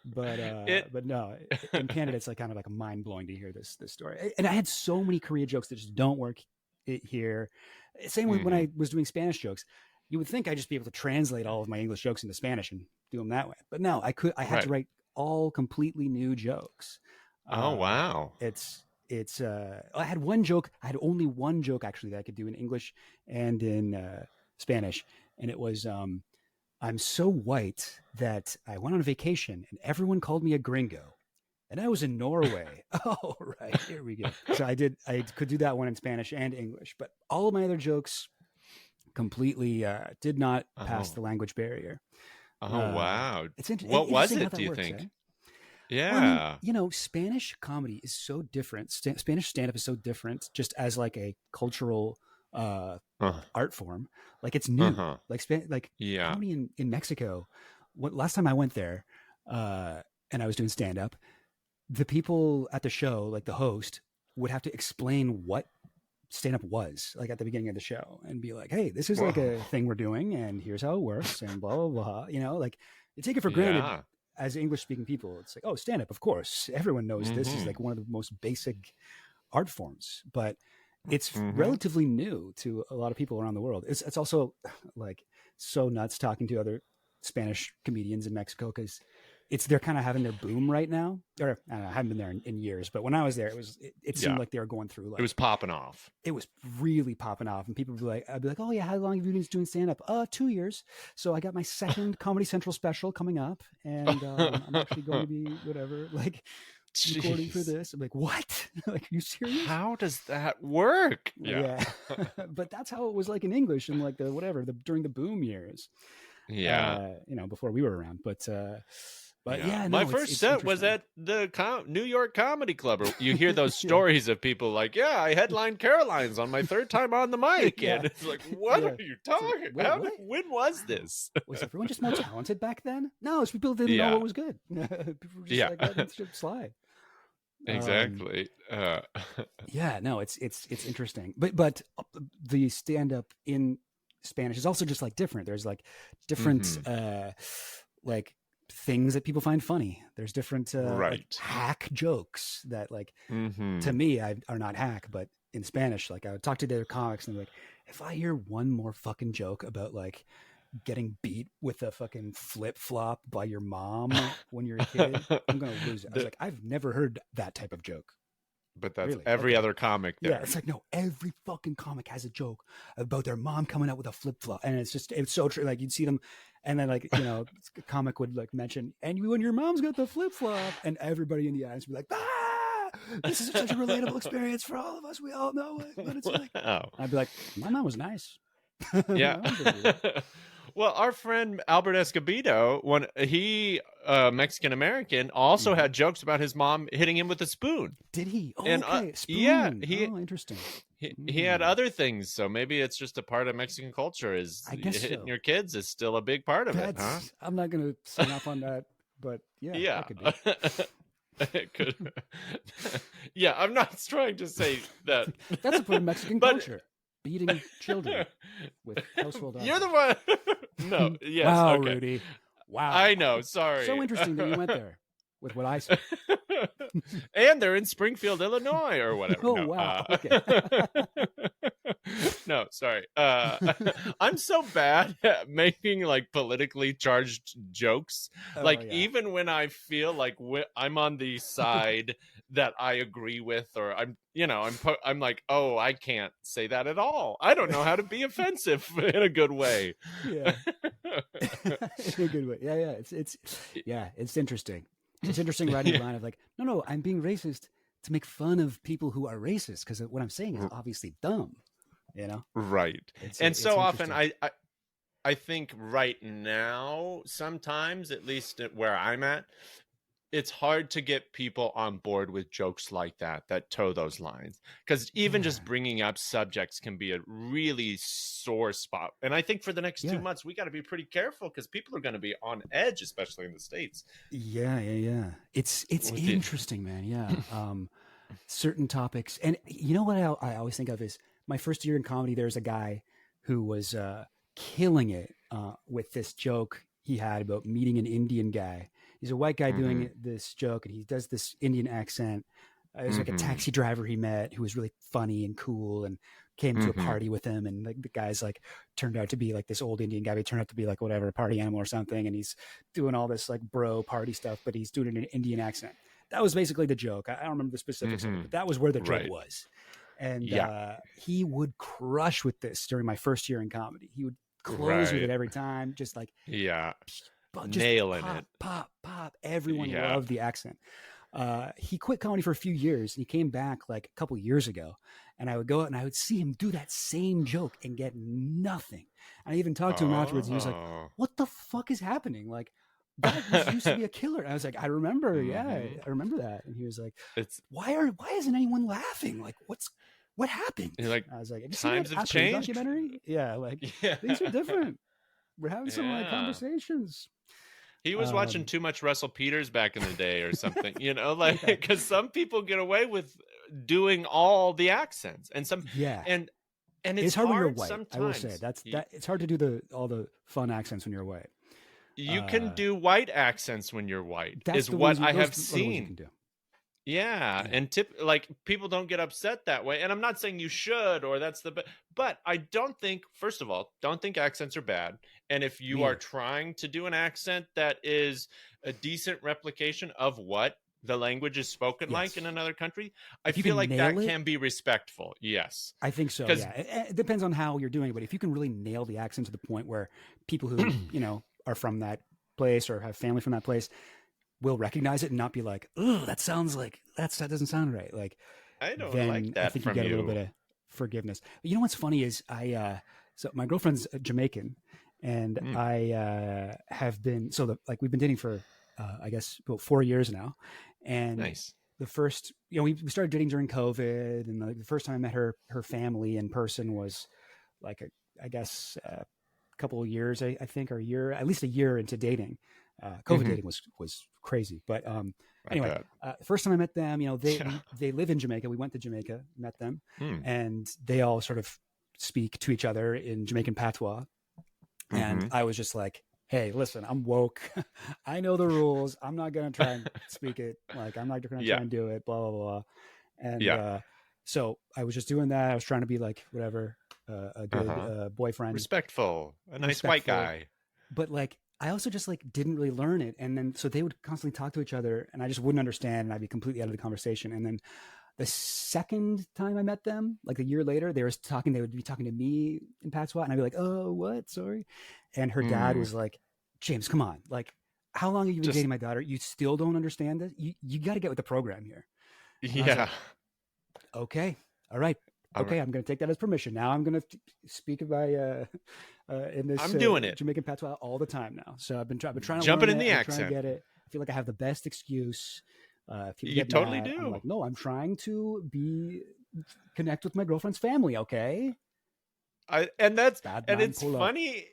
But no, in Canada, it's like kind of like mind blowing to hear this story. And I had so many Korea jokes that just don't work here. Same with when I was doing Spanish jokes. You would think I'd just be able to translate all of my English jokes into Spanish and do them that way. But no, I had to write all completely new jokes. Oh wow! I had one joke. I had only one joke actually that I could do in English and in Spanish, and it was I'm so white that I went on a vacation and everyone called me a gringo, and I was in Norway. Oh right, here we go. So I could do that one in Spanish and English, but all of my other jokes completely did not pass the language barrier. Oh wow! What was it? Do you think? Yeah. Well, I mean, Spanish comedy is so different. Spanish stand-up is so different just as like a cultural art form. Like it's new. Comedy in Mexico. Last time I went there and I was doing stand-up, the people at the show, like the host, would have to explain what stand-up was like at the beginning of the show and be like, hey, this is like a thing we're doing and here's how it works and blah, blah, blah. Like you take it for granted. As English-speaking people, it's like, oh, stand-up, of course. Everyone knows this is like one of the most basic art forms, but it's relatively new to a lot of people around the world. It's also like so nuts talking to other Spanish comedians in Mexico because they're kind of having their boom right now. Or I don't know, I haven't been there in years, but when I was there, it seemed like they were going through. Like, it was popping off. It was really popping off, and people would be like, "I'd be like, oh yeah, how long have you been doing stand up? 2 years. So I got my second Comedy Central special coming up, and I'm actually going to be whatever like recording for this." I'm like, what? Like, are you serious? How does that work? Yeah. But that's how it was like in English and like during the boom years. Yeah. Before we were around, but But my first set was at the New York Comedy Club. You hear those stories of people like, I headlined Caroline's on my third time on the mic. And it's like, what are you talking about? When was this? Was everyone just more talented back then? No, it's people didn't know what was good. People were just like, letting shit slide. Exactly. No, it's interesting. But the stand-up in Spanish is also just like different. There's like different like things that people find funny. There's different like hack jokes that like to me are not hack, but in Spanish, like I would talk to their comics and they're like, if I hear one more fucking joke about like getting beat with a fucking flip flop by your mom when you're a kid, I'm gonna lose it. I was like, I've never heard that type of joke. But that's really? Every other comic there. Yeah, it's like, no, every fucking comic has a joke about their mom coming out with a flip flop, and it's so true. Like you'd see them, and then like a comic would like mention, and when your mom's got the flip flop, and everybody in the audience would be like, this is such a relatable experience for all of us. We all know what it's like. I'd be like, my mom was nice. Yeah. Well, our friend Albert Escobedo, when he Mexican American, also had jokes about his mom hitting him with a spoon. Did he? Oh, and, okay, spoon. Yeah, interesting. He had other things, so maybe it's just a part of Mexican culture. I guess hitting your kids is still a big part of it, huh? I'm not going to sign off on that, but that could be. It could. Yeah, I'm not trying to say that. That's a part of Mexican culture. Beating children with household objects. You're the one. No, yes. Wow, okay. Rudy. Wow. I know. Sorry. So interesting that you went there with what I said. And they're in Springfield, Illinois, or whatever. Oh, wow. Okay. No, sorry. I'm so bad at making like politically charged jokes. Even when I feel like I'm on the side that I agree with, or I'm like, oh, I can't say that at all. I don't know how to be offensive in a good way. Yeah. In a good way. Yeah. It's interesting. It's interesting writing a line of like, no, I'm being racist to make fun of people who are racist, because what I'm saying is obviously dumb, Right. And so often I think right now, sometimes, at least where I'm at, it's hard to get people on board with jokes like that toe those lines, because even just bringing up subjects can be a really sore spot. And I think for the next 2 months, we got to be pretty careful, because people are going to be on edge, especially in the States. Yeah. It's interesting, man. Yeah. Certain topics. And you know what I always think of is my first year in comedy, there's a guy who was killing it with this joke he had about meeting an Indian guy. He's a white guy doing this joke, and he does this Indian accent. It was like a taxi driver he met who was really funny and cool, and came to a party with him. And like the guy's like turned out to be like this old Indian guy. He turned out to be like whatever, a party animal or something. And he's doing all this like bro party stuff, but he's doing it in an Indian accent. That was basically the joke. I don't remember the specifics of it, but that was where the joke was. And he would crush with this during my first year in comedy. He would close with it every time, just like just nailing it. Pop. Everyone loved the accent. He quit comedy for a few years, and he came back like a couple years ago, and I would go out and I would see him do that same joke and get nothing. And I even talked to him afterwards, and he was like, what the fuck is happening? Like, that used to be a killer. And I was like, I remember. I remember that. And he was like, why isn't anyone laughing? Like, what happened? Like, I was like, have you times seen have changed. Documentary? Yeah. Like things are different. We're having some like conversations. He was watching too much Russell Peters back in the day or something, because some people get away with doing all the accents, and and it's hard when you're white. Sometimes. I will say it's hard to do all the fun accents when you're white. You can do white accents when you're white. Is what I have seen. Yeah, and people don't get upset that way. And I'm not saying you should, or that's but I don't think, first of all, accents are bad. And if you are trying to do an accent that is a decent replication of what the language is spoken like in another country, I feel like that can be respectful. Yes. I think so. Yeah. It depends on how you're doing it, but if you can really nail the accent to the point where people who, are from that place or have family from that place will recognize it and not be like, oh, that doesn't sound right. Like, I don't like that. I think you get a little bit of forgiveness. But you know what's funny is so my girlfriend's Jamaican, and I have been we've been dating for I guess, about 4 years now. And Nice. the first, we started dating during COVID, and the first time I met her family in person was like a couple of years, I think, or at least a year into dating. COVID dating was crazy, but anyway, the first time I met them, they live in Jamaica. We went to Jamaica, met them, and they all sort of speak to each other in Jamaican patois, and I was just like, hey, listen, I'm woke. I know the rules. I'm not going to try and speak it. Like, I'm not going to try and do it, blah, blah, blah. And so I was just doing that. I was trying to be like, whatever, a good boyfriend. Respectful. A nice white guy. But like, I also just like didn't really learn it. And then, so they would constantly talk to each other and I just wouldn't understand. And I'd be completely out of the conversation. And then the second time I met them, like a year later, they would be talking to me in patois, and I'd be like, oh, what? Sorry. And her dad was like, James, come on. Like, how long have you been dating my daughter? You still don't understand this? You got to get with the program here. Yeah. Like, okay. All right. Okay. I'm going to take that as permission. Now I'm going to speak by, in this, I'm doing it. Jamaican patois all the time now. So I've been trying to jumping learn in it, the accent. trying to get it. I feel like I have the best excuse. You totally do. I'm like, no, I'm trying to connect with my girlfriend's family. Okay. It's funny.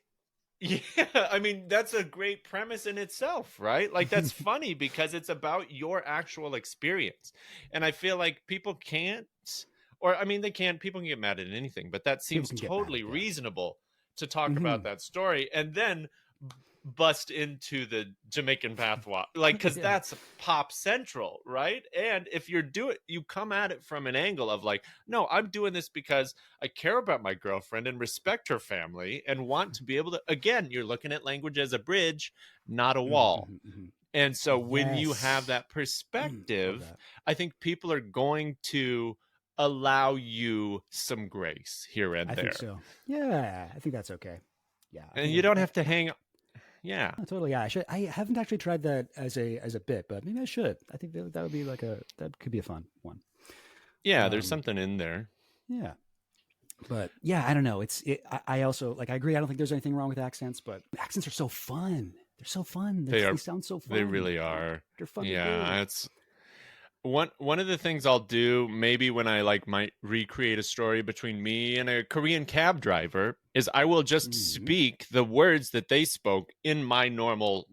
Yeah. I mean, that's a great premise in itself, right? Like, that's funny because it's about your actual experience. And I feel like people can't, or I mean, they can, people can get mad at anything, but that seems totally reasonable to talk about that story and then bust into the Jamaican patois, like, because that's pop central, right? And if you come at it from an angle of like, no, I'm doing this because I care about my girlfriend and respect her family and want to be able to, again, you're looking at language as a bridge, not a wall. And so when you have that perspective, I think people are going to allow you some grace here and there. I think so. Yeah, I think that's okay. Yeah. And you don't have to hang. Yeah, totally. Yeah, I haven't actually tried that as a bit, but maybe I should. I think that would be that could be a fun one. Yeah, there's something in there. Yeah, but yeah, I don't know. I also like. I agree. I don't think there's anything wrong with accents, but accents are so fun. They're so fun. They sound so fun. They really are. They're fun. Yeah, it's one of the things I'll do maybe when I might recreate a story between me and a Korean cab driver is I will just speak the words that they spoke in my normal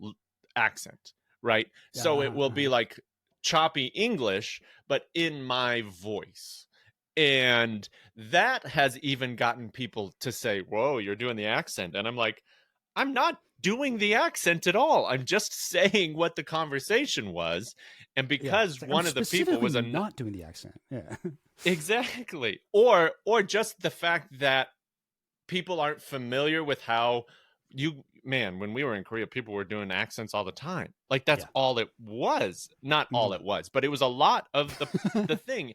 accent, right? So it will be like choppy English, but in my voice. And that has even gotten people to say, whoa, you're doing the accent. And I'm like, I'm not doing the accent at all. I'm just saying what the conversation was. And because one of the people was not doing the accent. Yeah. Exactly. Or just the fact that people aren't familiar with how when we were in Korea, people were doing accents all the time. Like that's all it was. Not all it was, but it was a lot of the thing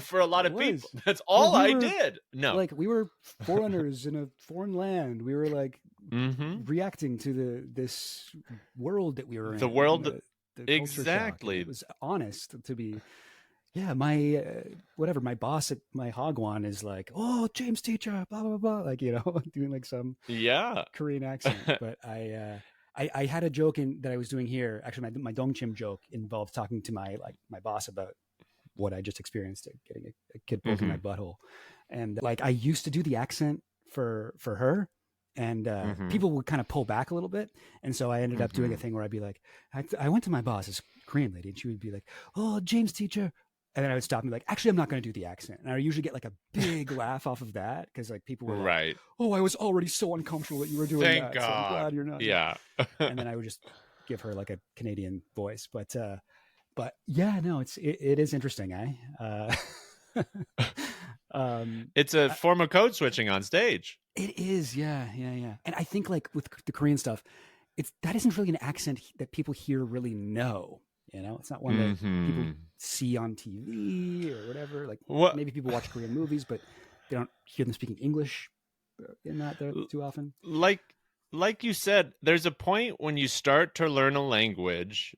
for a lot of people. That's all I did. No. Like we were foreigners in a foreign land. We were like reacting to this world that we were in. The world. The exactly. It was honest to be. Yeah, my my boss at my Hagwon is like, oh, James teacher, blah blah blah, like doing like some Korean accent. But I had a joke that I was doing here. Actually, my Dongchim joke involved talking to my boss about what I just experienced, getting a kid poking my butthole, and like I used to do the accent for her. And people would kind of pull back a little bit. And so I ended up doing a thing where I'd be like, I went to my boss, this Korean lady, and she would be like, oh, James teacher. And then I would stop and be like, actually, I'm not going to do the accent. And I usually get like a big laugh off of that because like people were like, oh, I was already so uncomfortable that you were doing Thank that. God. So I'm glad you're not. Yeah. And then I would just give her like a Canadian voice. But yeah, no, it is interesting, it's a form of code switching on stage. It is, yeah. And I think like with the Korean stuff, that isn't really an accent that people here really know. It's not one that people see on TV or whatever. Like maybe people watch Korean movies, but they don't hear them speaking English in that too often. Like you said, there's a point when you start to learn a language,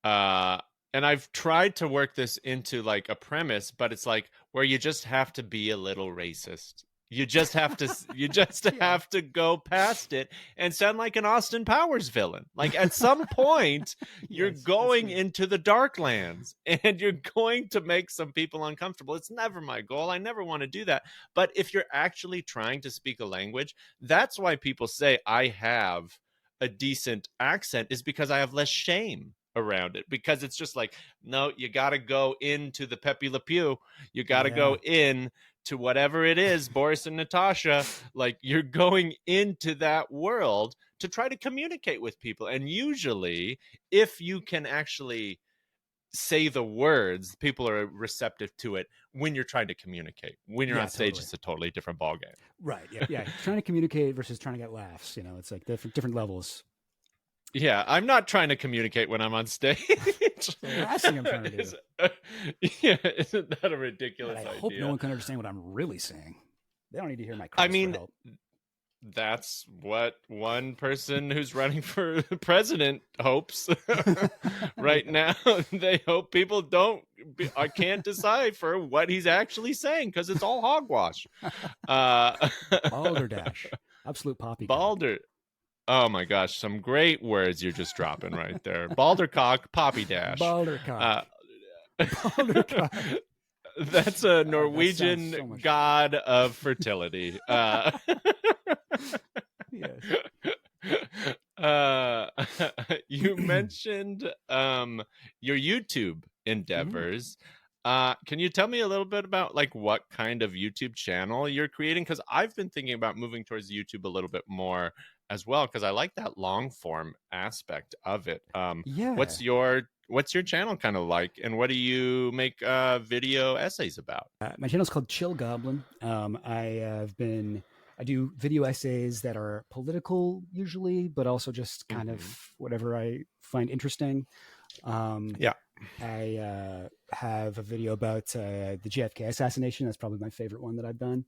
and I've tried to work this into like a premise, but it's like where you just have to be a little racist. You just have to have to go past it and sound like an Austin Powers villain. Like at some point, you're going into the Darklands and you're going to make some people uncomfortable. It's never my goal. I never want to do that. But if you're actually trying to speak a language, that's why people say I have a decent accent, is because I have less shame around it, because it's just like, no, you got to go into the Pepe Le Pew. You got to go in to whatever it is, Boris and Natasha. Like, you're going into that world to try to communicate with people. And usually, if you can actually say the words, people are receptive to it when you're trying to communicate. When you're on stage, it's a totally different ballgame. Right. Yeah. Trying to communicate versus trying to get laughs. It's like different levels. Yeah, I'm not trying to communicate when I'm on stage. The last thing I'm trying to do. Isn't that a ridiculous idea? I hope no one can understand what I'm really saying. They don't need to hear my cries for help. That's what one person who's running for president hopes right now. They hope people can't decipher what he's actually saying, because it's all hogwash. Balderdash. Absolute poppy. Balder. Oh my gosh, some great words you're just dropping right there. Baldercock, poppy dash. Baldercock. Baldercock. That's a Norwegian god of fertility. Yes. You mentioned your YouTube endeavors. Can you tell me a little bit about like what kind of YouTube channel you're creating? Because I've been thinking about moving towards YouTube a little bit more as well, because I like that long form aspect of it. What's your channel kind of like, and what do you make video essays about? My channel is called Chill Goblin. I do video essays that are political usually, but also just kind of whatever I find interesting. I have a video about the JFK assassination. That's probably my favorite one that I've done.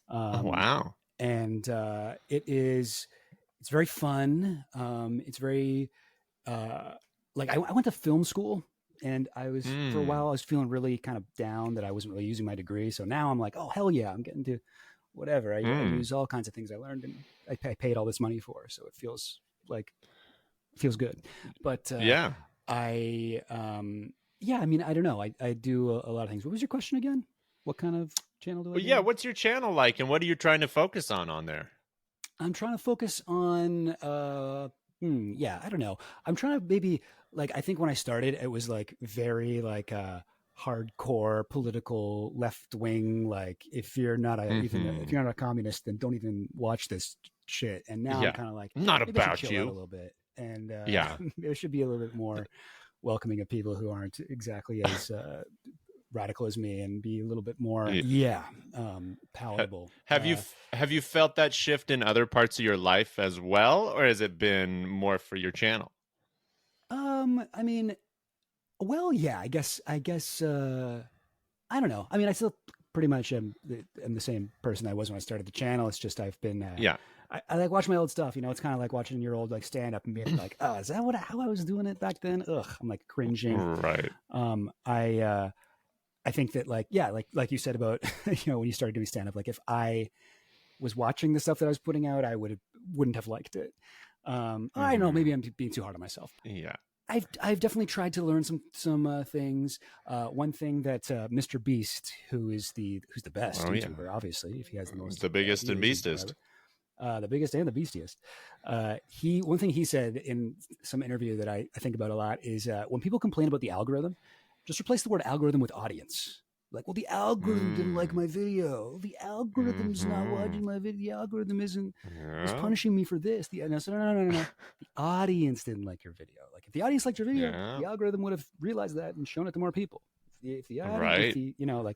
Wow. And it's very fun. It's very like I went to film school, and I was for a while I was feeling really kind of down that I wasn't really using my degree. So now I'm like, oh hell yeah, I'm getting to whatever. I use all kinds of things I learned and I paid all this money for. So it feels good. But I mean, I don't know. I do a lot of things. What was your question again? What kind of channel do I do? What's your channel like, and what are you trying to focus on there? I'm trying to focus on I don't know. I'm trying to maybe I think when I started it was like very hardcore political left wing, like if you're not a communist, then don't even watch this shit. And now I'm kind of like, not about you a little bit, and there should be a little bit more welcoming of people who aren't exactly as radical as me, and be a little bit more palatable. Have you felt that shift in other parts of your life as well, or has it been more for your channel? I mean, well, yeah, I guess I don't know. I mean, I still pretty much am the same person I was when I started the channel. It's just I've been I like watching my old stuff. It's kind of like watching your old stand up and being like, oh, is that how I was doing it back then? Ugh, I'm like cringing. Right. I think that like you said about when you started doing stand up, like if I was watching the stuff that I was putting out, I wouldn't have liked it. I don't know, maybe I'm being too hard on myself. Yeah. I've definitely tried to learn some things. One thing that Mr. Beast, who's the best YouTuber, obviously, if he has the biggest and beastest, the biggest and the beastiest. One thing he said in some interview that I think about a lot is when people complain about the algorithm, just replace the word algorithm with audience. Like, well, the algorithm didn't like my video. The algorithm's not watching my video. The algorithm is punishing me for this. No. The audience didn't like your video. Like, if the audience liked your video, the algorithm would have realized that and shown it to more people. If the audience, and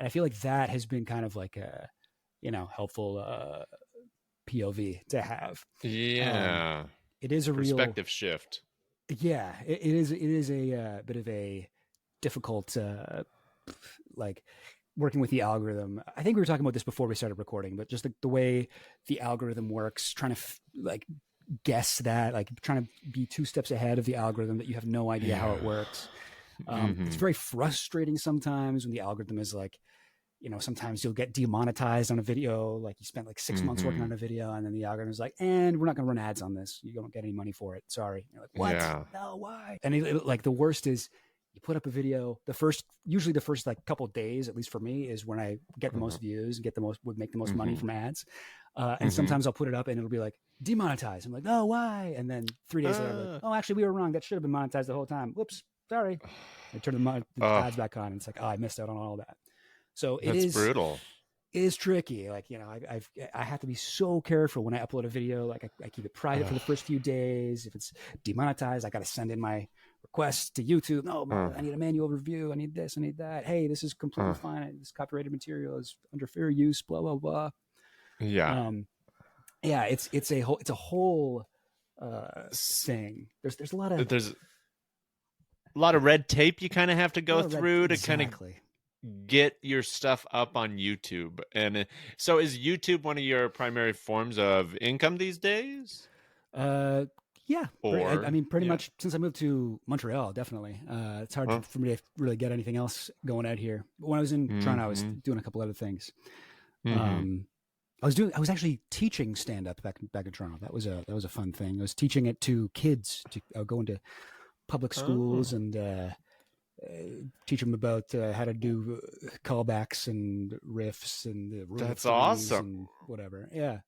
I feel like that has been kind of like a, helpful POV to have. Yeah. It is a perspective shift. Yeah, it is a bit of a difficult working with the algorithm. I think we were talking about this before we started recording, but just the way the algorithm works, trying to guess that, like trying to be 2 steps ahead of the algorithm that you have no idea how it works. It's very frustrating sometimes when the algorithm is like, sometimes you'll get demonetized on a video. Like you spent like 6 months working on a video, and then the algorithm's like, and we're not going to run ads on this. You don't get any money for it. Sorry. You're like, what? Yeah. No, why? And like the worst is you put up a video, usually the first like couple of days, at least for me, is when I get the most views and would make the most money from ads. And sometimes I'll put it up and it'll be like demonetized. I'm like, no, why? And then 3 days later, I'm like, oh, actually we were wrong. That should have been monetized the whole time. Whoops. Sorry. I turn the ads back on and it's like, oh, I missed out on all that. So it's brutal. It is tricky. Like, I have to be so careful when I upload a video. Like I keep it private for the first few days. If it's demonetized, I got to send in my requests to YouTube. No, I need a manual review. I need this. I need that. Hey, this is completely fine. This copyrighted material is under fair use. Blah blah blah. Yeah. It's a whole thing. There's a lot of red tape you kind of have to go through to kind of exactly. Get your stuff up on YouTube. And so is YouTube one of your primary forms of income these days? Yeah. Pretty much since I moved to Montreal, definitely. It's hard for me to really get anything else going out here. But when I was in Toronto, I was doing a couple other things. I was actually teaching stand-up back in Toronto. That was a fun thing. I was teaching it to kids. I would go into public schools and teach them about how to do callbacks and riffs and the rule That's of threes awesome. and whatever. Yeah.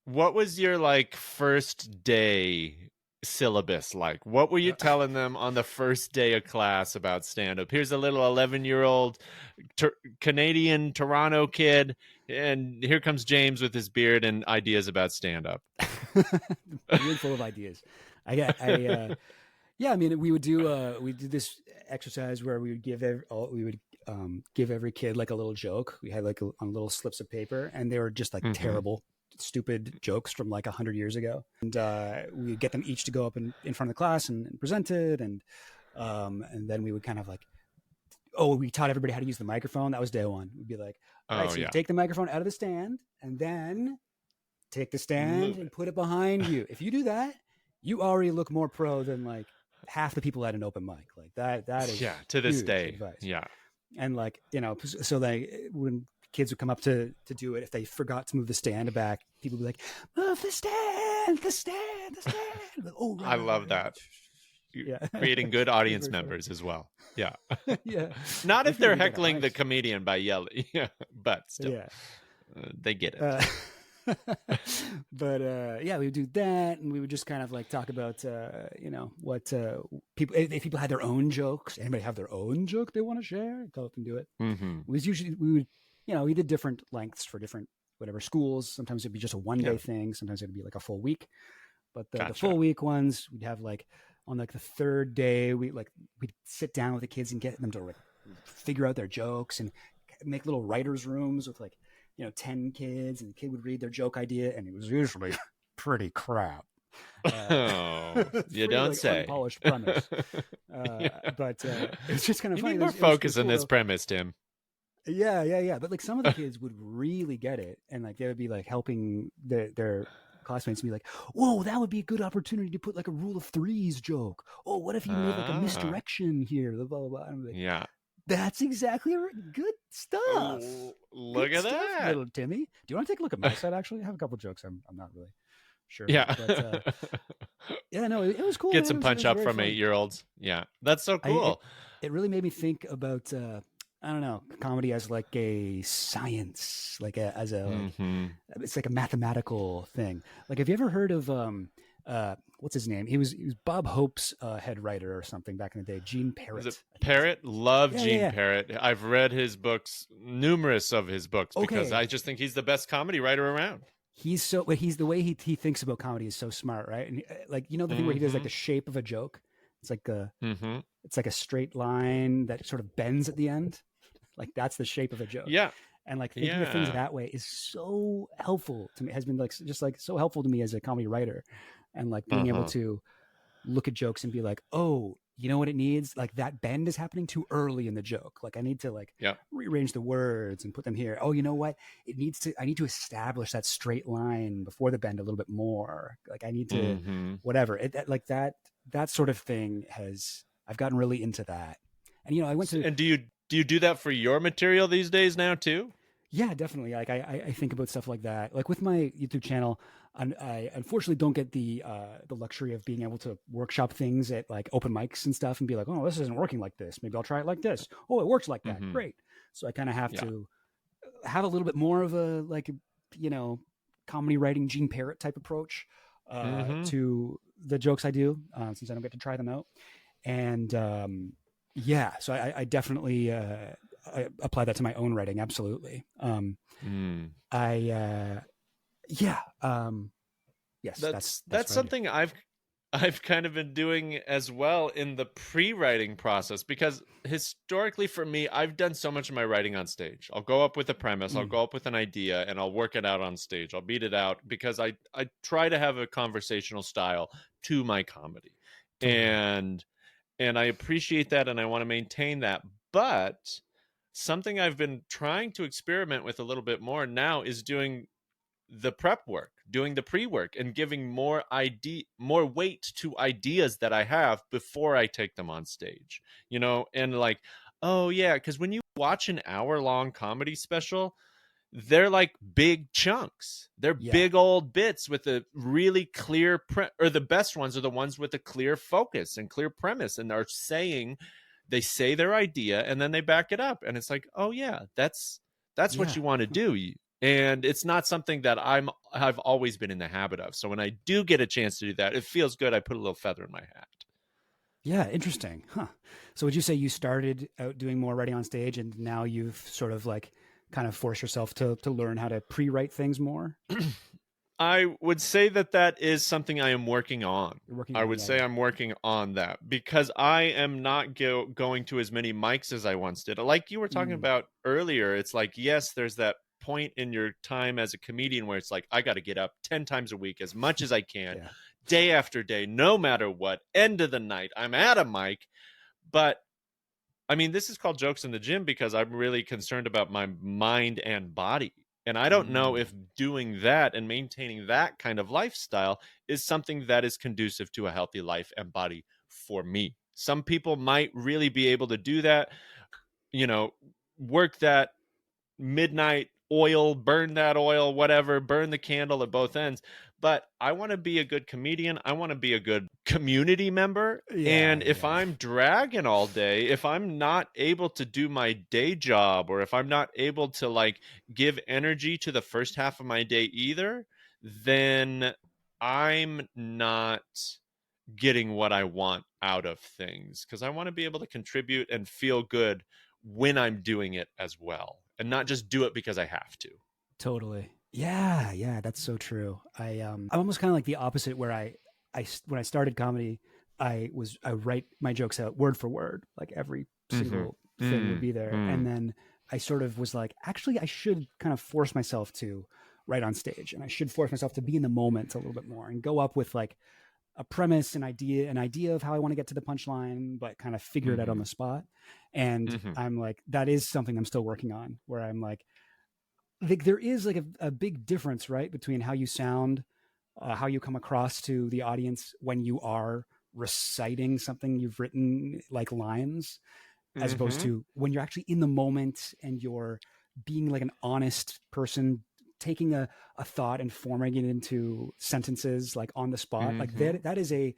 What was your first day syllabus like? What were you telling them on the first day of class about stand-up? Here's a little 11-year-old Canadian Toronto kid, and here comes James with his beard and ideas about stand-up. Beard full of ideas. Yeah, I mean, we did this exercise where we would give every kid like a little joke. We had like on little slips of paper, and they were just like terrible, stupid jokes from like 100 years ago. And we would get them each to go up in front of the class and present it, and then we would kind of like, we taught everybody how to use the microphone. That was day one. We'd be like, all right, so you take the microphone out of the stand, and then take the stand and put it behind you. If you do that, you already look more pro than like half the people at an open mic. Like that is to this day advice. Yeah. And like, so when kids would come up to do it, if they forgot to move the stand back, people would be like, move the stand. Like, oh, right, I love that. Yeah. Creating good audience members as well. Yeah. Yeah. Not if they're heckling the comedian by yelling. Yeah, but still, they get it. But we would do that, and we would just kind of like talk about what people, if people had their own jokes. Anybody have their own joke they want to share? Go up and do it. It was usually we did different lengths for different whatever schools. Sometimes it'd be just a one-day thing. Sometimes it'd be like a full week. But the full week ones, we'd have like on like the third day, we'd sit down with the kids and get them to like figure out their jokes and make little writers' rooms with like 10 kids, and the kid would read their joke idea, and it was usually pretty crap. You don't say. Unpolished premise. But it's just kind of funny. You need more focus on this premise, Tim. Yeah. But like some of the kids would really get it, and like they would be like helping their classmates and be like, whoa, that would be a good opportunity to put like a rule of threes joke. Oh, what if you made like a misdirection here? Blah, blah, blah. And I'm like, yeah. That's exactly right. Good stuff. Look at that, little Timmy. Do you want to take a look at my side? Actually, I have a couple jokes. I'm not really sure. Yeah, but, it was cool. Get some punch up from 8-year-olds. Yeah, that's so cool. It really made me think about I don't know, comedy as like a science, like it's like a mathematical thing. Like, have you ever heard of what's his name? He was Bob Hope's head writer or something back in the day. Gene Parrott. Was it Parrott? Love Gene Parrott. I've read his books, numerous of his books, because I just think he's the best comedy writer around. He's the way he thinks about comedy is so smart, right? And like, the thing where he does like the shape of a joke. It's like it's like a straight line that sort of bends at the end. Like that's the shape of a joke. Yeah. And like thinking of things that way is so helpful to me. Has been like just like so helpful to me as a comedy writer. And like being able to look at jokes and be like, oh, you know what it needs? Like that bend is happening too early in the joke. Like I need to like rearrange the words and put them here. Oh, you know what? I need to establish that straight line before the bend a little bit more. Like I need to whatever. That sort of thing I've gotten really into that. And I went to. And do you Do you do that for your material these days now too? Yeah, definitely. Like I think about stuff like that. Like with my YouTube channel, I unfortunately don't get the luxury of being able to workshop things at like open mics and stuff and be like, oh, this isn't working like this. Maybe I'll try it like this. Oh, it works like that. Mm-hmm. Great. So I kind of have Yeah. to have a little bit more of a like comedy writing Gene Parrott type approach to the jokes I do, since I don't get to try them out. And yeah, so I definitely I apply that to my own writing. Absolutely. Yeah. Yes, That's something I've kind of been doing as well in the pre-writing process, because historically for me, I've done so much of my writing on stage. I'll go up with a premise, I'll go up with an idea, and I'll work it out on stage. I'll beat it out because I try to have a conversational style to my comedy. And I appreciate that, and I want to maintain that. But something I've been trying to experiment with a little bit more now is doing the prep work, doing the pre-work, and giving more weight to ideas that I have before I take them on stage. And like, oh yeah, because when you watch an hour-long comedy special, they're like big chunks. They're big old bits with a really clear or the best ones are the ones with a clear focus and clear premise, and they say their idea and then they back it up, and it's like, oh yeah, that's what you want to do. And it's not something that I've always been in the habit of. So when I do get a chance to do that, it feels good. I put a little feather in my hat. Yeah, interesting. Huh. So would you say you started out doing more writing on stage and now you've sort of like kind of forced yourself to learn how to pre-write things more? I would say that is something I am working on. I'm working on that because I am not going to as many mics as I once did. Like you were talking about earlier, it's like, yes, there's that point in your time as a comedian where it's like, I got to get up 10 times a week as much as I can, day after day, no matter what, end of the night, I'm at a mic. But I mean, this is called Jokes in the Gym because I'm really concerned about my mind and body. And I don't know if doing that and maintaining that kind of lifestyle is something that is conducive to a healthy life and body for me. Some people might really be able to do that, work that midnight oil, burn that oil, whatever, burn the candle at both ends. But I want to be a good comedian. I want to be a good community member. And if I'm dragging all day, if I'm not able to do my day job, or if I'm not able to like give energy to the first half of my day either, then I'm not getting what I want out of things, because I want to be able to contribute and feel good when I'm doing it as well, and not just do it because I have to. Totally. Yeah, that's so true. I'm almost kind of like the opposite, where I when I started comedy, I write my jokes out word for word, like every single thing would be there. And then I sort of was like, actually, I should kind of force myself to write on stage, and I should force myself to be in the moment a little bit more and go up with like a premise, an idea of how I want to get to the punchline, but kind of figure it out on the spot. And I'm like, that is something I'm still working on, where I'm like there is like a big difference, right, between how you sound, how you come across to the audience when you are reciting something you've written, like lines, as opposed to when you're actually in the moment and you're being like an honest person, taking a thought and forming it into sentences like on the spot. Like that is a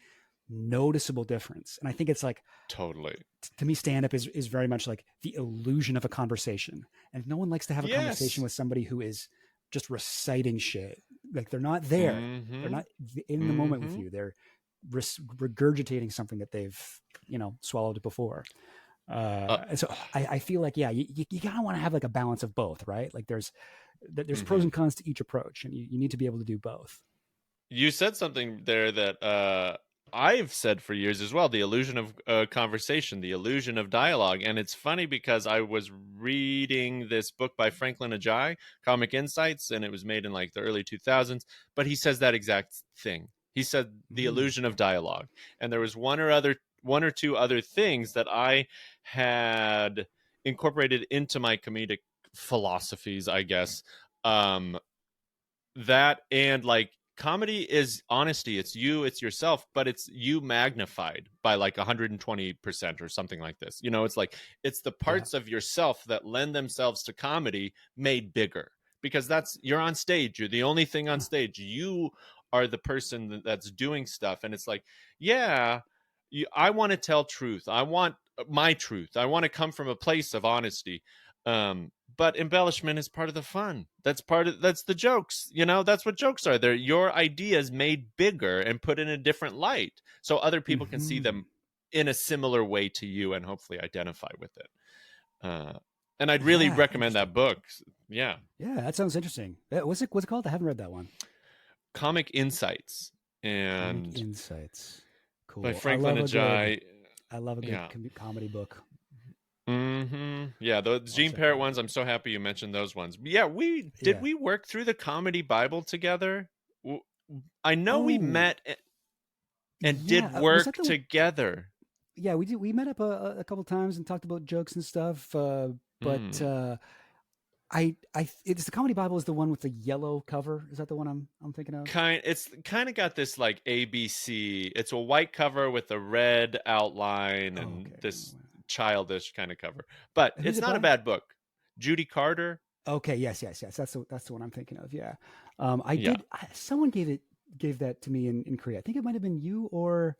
noticeable difference. And I think it's like, totally, to me, stand-up is very much like the illusion of a conversation. And no one likes to have a conversation with somebody who is just reciting shit. Like they're not there. They're not in the moment with you. They're regurgitating something that they've, swallowed before. So I feel like, you kind of want to have like a balance of both, right? Like there's pros and cons to each approach, and you need to be able to do both. You said something there that I've said for years as well, the illusion of conversation, the illusion of dialogue. And it's funny because I was reading this book by Franklin Ajayi, Comic Insights, and it was made in like the early 2000s, but he says that exact thing. He said the illusion of dialogue. And there was one or two other things that I had incorporated into my comedic philosophies, I guess. That and like comedy is honesty. It's you, it's yourself, but it's you magnified by like 120% or something like this. You know, it's like, it's the parts of yourself that lend themselves to comedy made bigger, because you're on stage. You're the only thing on stage. You are the person that's doing stuff. And it's like, yeah, I want to tell truth. I want my truth. I want to come from a place of honesty. But embellishment is part of the fun. That's the jokes. You know, that's what jokes are. They're your ideas made bigger and put in a different light, so other people can see them in a similar way to you and hopefully identify with it. And I'd really recommend that book. Yeah, that sounds interesting. What's it called? I haven't read that one. Comic Insights. And Comic Insights. Cool. By Franklin Ajayi. I love a good comedy book. Yeah, the Gene Parrott ones, I'm so happy you mentioned those ones. Yeah, we work through the Comedy Bible together? I know we met and did work together. Yeah, we did. We met up a couple times and talked about jokes and stuff. But it's the Comedy Bible is the one with the yellow cover. Is that the one I'm thinking of? It's kind of got this like ABC. It's a white cover with a red outline and this childish kind of cover, but it's not a bad book. Judy Carter. Okay, yes. That's the one I'm thinking of. Yeah, did. Someone gave that to me in Korea. I think it might have been you or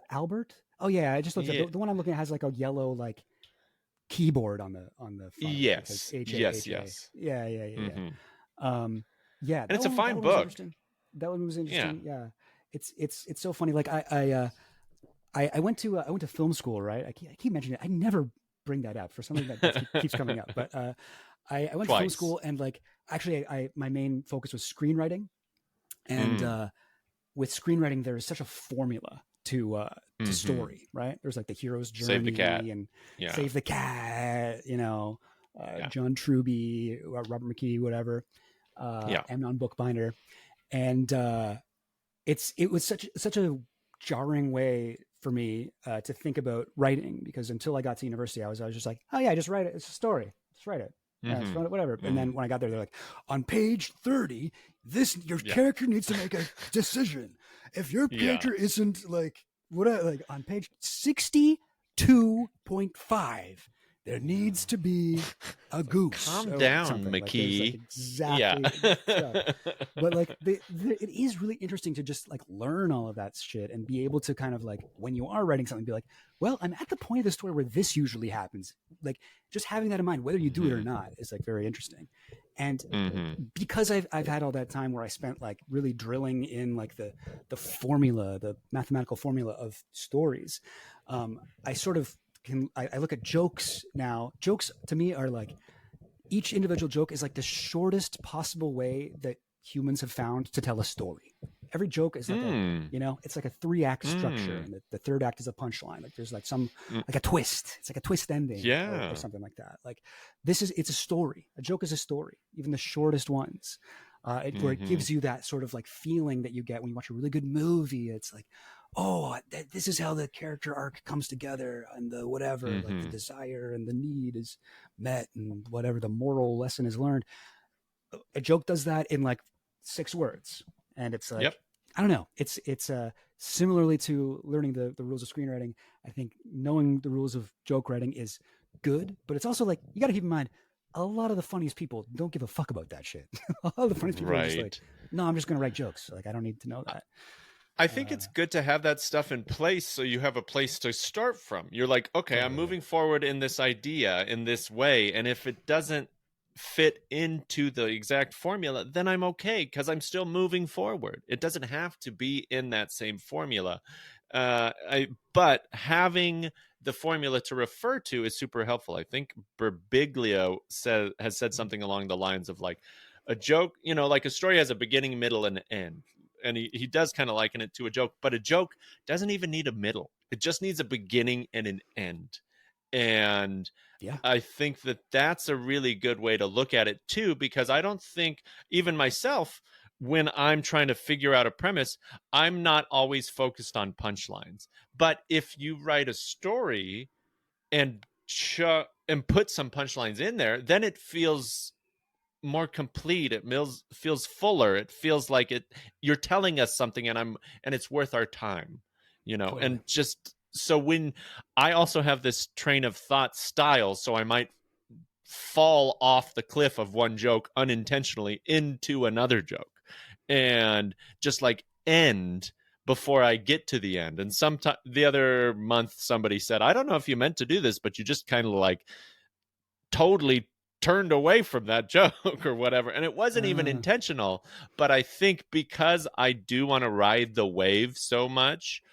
Albert. Oh yeah, I just looked at the one I'm looking at has like a yellow like keyboard on the front. Yes. Yeah. And it's a fine book. That one was interesting. Yeah. It's so funny. Like I went to film school, right? I keep mentioning it. I never bring that up for something that keeps coming up. But I went to film school, and like actually, my main focus was screenwriting, and with screenwriting, there is such a formula to story, right? There's like the hero's journey, Save the cat, and Save the Cat, John Truby, Robert McKee, whatever, Amnon Bookbinder, and it was such a jarring way for me to think about writing, because until I got to university, I was just like, oh yeah, just write it. It's a story. Just write it. Whatever. And then when I got there, they're like, on page 30, your character needs to make a decision. If your character isn't like on page 62.5 there needs to be a goose. Calm down, McKee. Exactly. But like, it is really interesting to just like learn all of that shit and be able to kind of like, when you are writing something, be like, well, I'm at the point of the story where this usually happens. Like, just having that in mind, whether you do it or not, is like very interesting. And because I've had all that time where I spent like really drilling in like the formula, the mathematical formula of stories, I sort of I look at jokes now. Jokes to me are like, each individual joke is like the shortest possible way that humans have found to tell a story. Every joke is like it's like a 3-act structure, and the third act is a punchline. Like there's like some like a twist. It's like a twist ending, or something like that. Like it's a story. A joke is a story, even the shortest ones. Where it gives you that sort of like feeling that you get when you watch a really good movie. It's like, oh, this is how the character arc comes together, and the whatever, like the desire and the need is met, and whatever the moral lesson is learned. A joke does that in like 6 words, and it's like, I don't know. It's similarly to learning the rules of screenwriting. I think knowing the rules of joke writing is good, but it's also like, you got to keep in mind, a lot of the funniest people don't give a fuck about that shit. A lot of the funniest people are just like, no, I'm just going to write jokes. Like, I don't need to know that. I think it's good to have that stuff in place, so you have a place to start from. You're like, okay, I'm moving forward in this idea in this way, and if it doesn't fit into the exact formula, then I'm okay, because I'm still moving forward. It doesn't have to be in that same formula. But having the formula to refer to is super helpful. I think Berbiglio has said something along the lines of like, a joke, like a story has a beginning, middle, and end. And he does kind of liken it to a joke, but a joke doesn't even need a middle. It just needs a beginning and an end. And I think that's a really good way to look at it too, because I don't think, even myself, when I'm trying to figure out a premise, I'm not always focused on punchlines. But if you write a story and put some punchlines in there, then it feels more complete. It feels fuller. It feels like you're telling us something, and it's worth our time, Totally. And just so when I also have this train of thought style, so I might fall off the cliff of one joke unintentionally into another joke and just like end before I get to the end. And sometime the other month somebody said, I don't know if you meant to do this, but you just kind of like totally turned away from that joke or whatever. And it wasn't even intentional, but I think because I do want to ride the wave so much,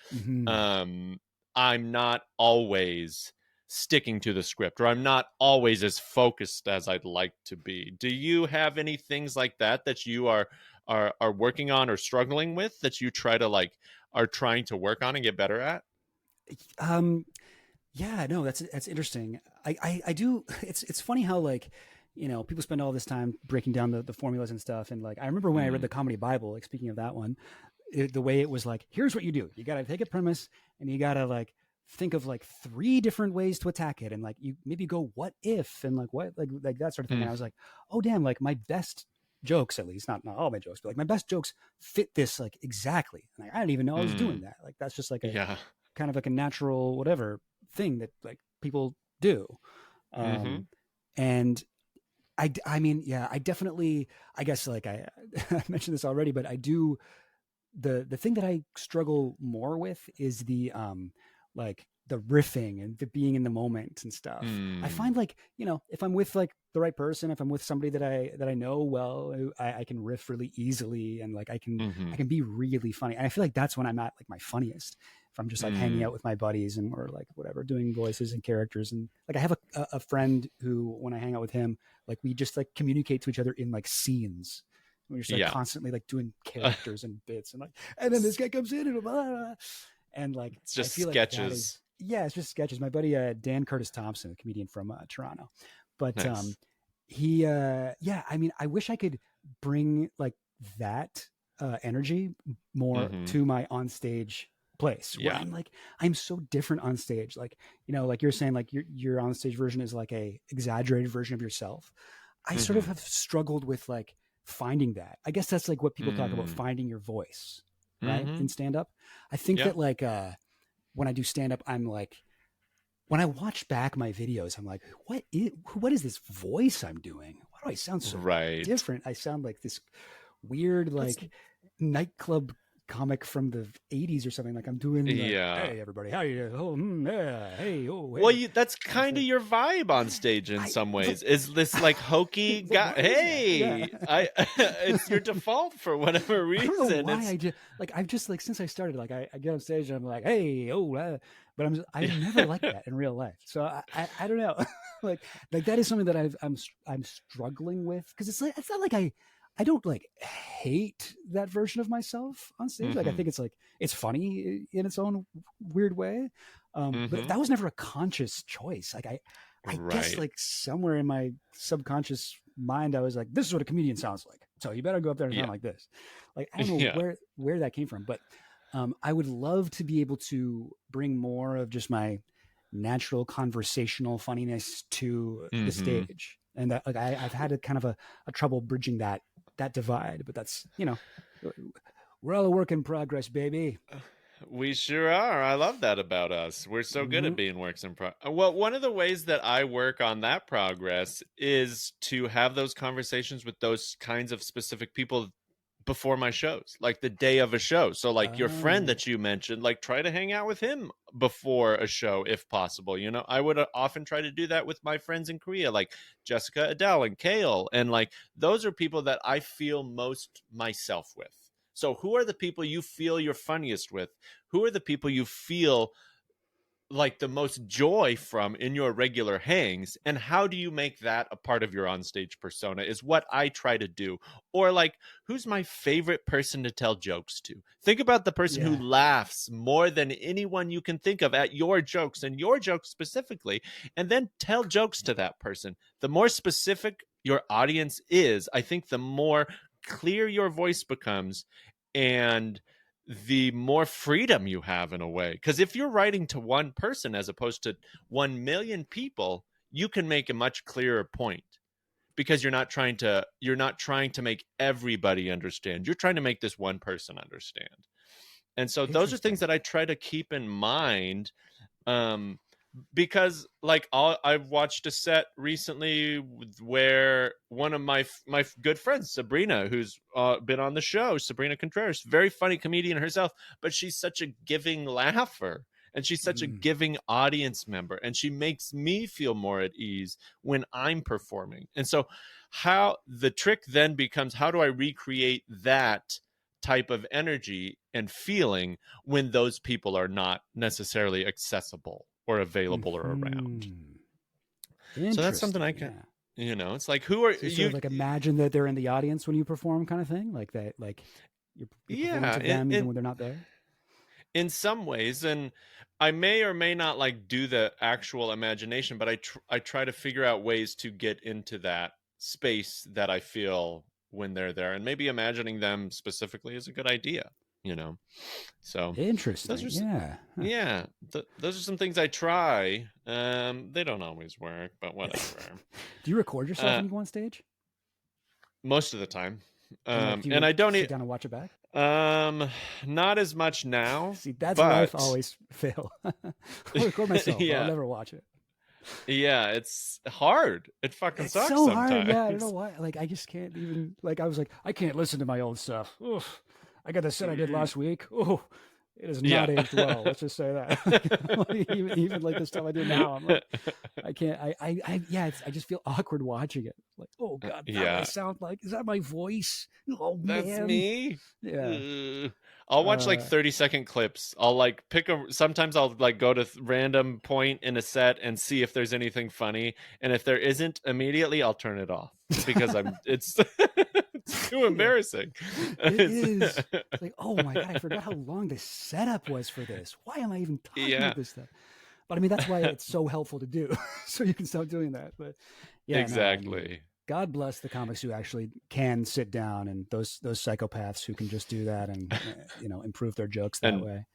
I'm not always sticking to the script, or I'm not always as focused as I'd like to be. Do you have any things like that you are working on or struggling with that you are trying to work on and get better at? Yeah, no, that's interesting. I do. It's funny how like, people spend all this time breaking down the formulas and stuff. And like, I remember when I read the Comedy Bible, like speaking of that one, the way it was like, here's what you do. You got to take a premise and you got to like think of like 3 different ways to attack it. And like, you maybe go, what if, and like, what, like that sort of thing. And I was like, oh damn, like my best jokes, at least not all my jokes, but like my best jokes fit this like exactly. And like, I didn't even know I was doing that. Like, that's just like a kind of like a natural, whatever thing that like people do. And I mean, yeah, I definitely, I guess like I mentioned this already, but I do, the thing that I struggle more with is the like the riffing and the being in the moment and stuff. I find like, if I'm with like the right person, if I'm with somebody that I know well, I can riff really easily, and like I can be really funny. And I feel like that's when I'm at like my funniest. If I'm just like hanging out with my buddies and or like whatever, doing voices and characters. And like I have a friend who, when I hang out with him, like we just like communicate to each other in like scenes. We're just like constantly like doing characters and bits, and like, and then this guy comes in and blah, blah, blah. And like it's just I feel sketches. Like it's just sketches. My buddy Dan Curtis Thompson, a comedian from Toronto, but nice. he I mean, I wish I could bring like that energy more to my onstage place, where I'm so different on stage. Like, like you're saying, like your on stage version is like a exaggerated version of yourself. I sort of have struggled with like finding that. I guess that's like what people talk about, finding your voice, right? In stand up. I think that like when I do stand up, I'm like, when I watch back my videos, I'm like, what is this voice I'm doing? Why do I sound so different? I sound like this weird like nightclub comic from the 80s or something. Like I'm doing like, hey everybody, how you doing? Hey, hey. Well, that's kind of your vibe on stage in some ways. Is this like hokey guy? Hey, it's your default for whatever reason. I don't know why I've just like, since I started, like I get on stage and I'm like, hey, but I'm never like that in real life. So I don't know. like that is something that I'm struggling with, because it's not like I don't like hate that version of myself on stage. Like I think it's like, it's funny in its own weird way. But that was never a conscious choice. Like I guess like somewhere in my subconscious mind, I was like, this is what a comedian sounds like. So you better go up there and sound like this. Like, I don't know where that came from, but I would love to be able to bring more of just my natural conversational funniness to the stage. And that, like, I've had a kind of a trouble bridging that divide, but that's, we're all a work in progress, baby. We sure are. I love that about us. We're so good at being works in progress. Well, one of the ways that I work on that progress is to have those conversations with those kinds of specific people before my shows, like the day of a show. So like your friend that you mentioned, like try to hang out with him before a show if possible. I would often try to do that with my friends in Korea, like Jessica, Adele, and Kale. And like, those are people that I feel most myself with. So who are the people you feel you're funniest with? Who are the people you feel like the most joy from in your regular hangs? And how do you make that a part of your onstage persona is what I try to do. Or like, who's my favorite person to tell jokes to? Think about the person who laughs more than anyone you can think of at your jokes, and your jokes specifically, and then tell jokes to that person. The more specific your audience is, I think the more clear your voice becomes, and the more freedom you have in a way. Because if you're writing to one person as opposed to 1 million people, you can make a much clearer point. because you're not trying to make everybody understand. You're trying to make this one person understand. And so those are things that I try to keep in mind. Because like I've watched a set recently where one of my good friends, Sabrina, who's been on the show, Sabrina Contreras, very funny comedian herself, but she's such a giving laugher. And she's such a giving audience member, and she makes me feel more at ease when I'm performing. And so how the trick then becomes, how do I recreate that type of energy and feeling when those people are not necessarily accessible or available or around? So that's something I can, it's like, who are you sort of like imagine that they're in the audience when you perform, kind of thing, like that, like you're performing to them even when they're not there. In some ways, and I may or may not like do the actual imagination, but I try to figure out ways to get into that space that I feel when they're there, and maybe imagining them specifically is a good idea, So interesting. Those are some things I try. They don't always work, but whatever. Do you record yourself when you go on stage? Most of the time. And I don't sit down and watch it back. Not as much now. See, that's where I always fail. I'll record myself. But I'll never watch it. Yeah, it's hard. It fucking sucks so sometimes. Hard. Yeah, I don't know why. Like, I just can't even. Like, I was like, I can't listen to my old stuff. Oof. I got the set I did last week. Oh, it has not aged well. Let's just say that. even like the stuff I do now, I'm like, I can't. I just feel awkward watching it. Like, oh god, I sound like, is that my voice? Oh man, that's me. Yeah. I'll watch like 30-second clips. I'll like sometimes I'll like go to random point in a set and see if there's anything funny. And if there isn't, immediately I'll turn it off because it's too embarrassing. It is. It's like, oh my god, I forgot how long the setup was for this. Why am I even talking about this stuff? But I mean, that's why it's so helpful to do. So you can start doing that. But yeah, exactly. No, I mean, God bless the comics who actually can sit down, and those psychopaths who can just do that and improve their jokes that way.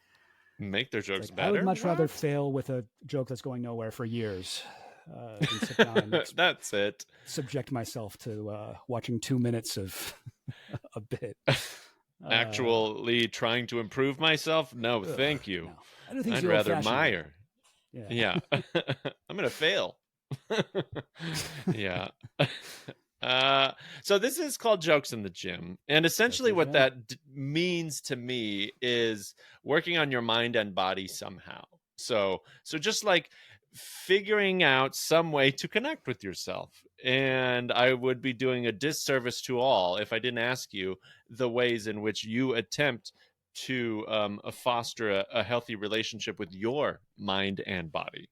Make their jokes better. I would much rather fail with a joke that's going nowhere for years than sit down and that's it. Subject myself to watching 2 minutes of a bit. Actually trying to improve myself? No, thank you. No. I don't think I'd rather mire. Yeah. I'm gonna fail. Yeah. So this is called Jokes in the Gym, and essentially what that means to me is working on your mind and body somehow. So just like figuring out some way to connect with yourself. And I would be doing a disservice to all if I didn't ask you the ways in which you attempt to foster a healthy relationship with your mind and body.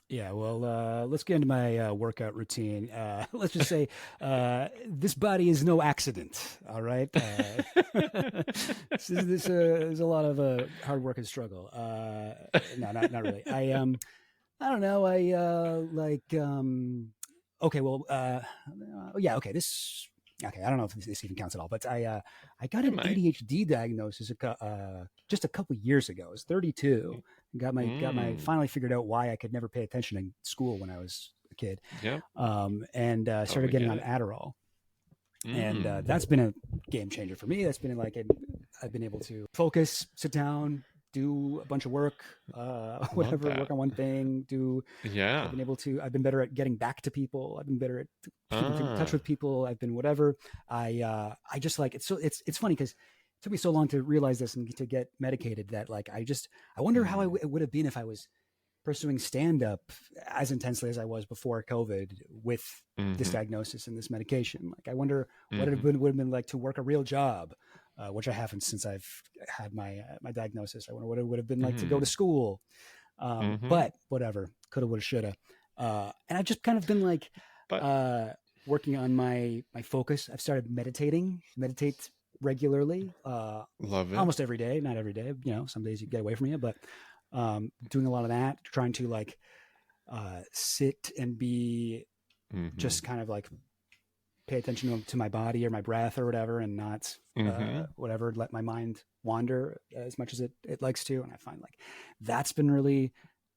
Yeah, well, let's get into my workout routine. Let's just say this body is no accident, all right? There's a lot of hard work and struggle. No, not really. I don't know. Okay, well, okay, I don't know if this even counts at all, but I got an ADHD diagnosis just a couple years ago. I was 32. Got my finally figured out why I could never pay attention in school when I was a kid. Yeah. And started getting on Adderall. And that's been a game changer for me. That's been like I've been able to focus, sit down, do a bunch of work, work on one thing, I've been better at getting back to people. I've been better at keeping in touch with people. I've been whatever. I just like it's funny because it took me so long to realize this and to get medicated that like I wonder how it would have been if I was pursuing stand-up as intensely as I was before COVID with this diagnosis and this medication. Like I wonder what it would have been like to work a real job, which I haven't since I've had my diagnosis. I wonder what it would have been like to go to school. But whatever, coulda, woulda, shoulda. And I've just kind of been like working on my focus. I've started meditate regularly. Love it. Almost every day, not every day. Some days you get away from it, but doing a lot of that, trying to like sit and be just kind of like pay attention to my body or my breath or whatever, and not let my mind wander as much as it likes to. And I find like that's been really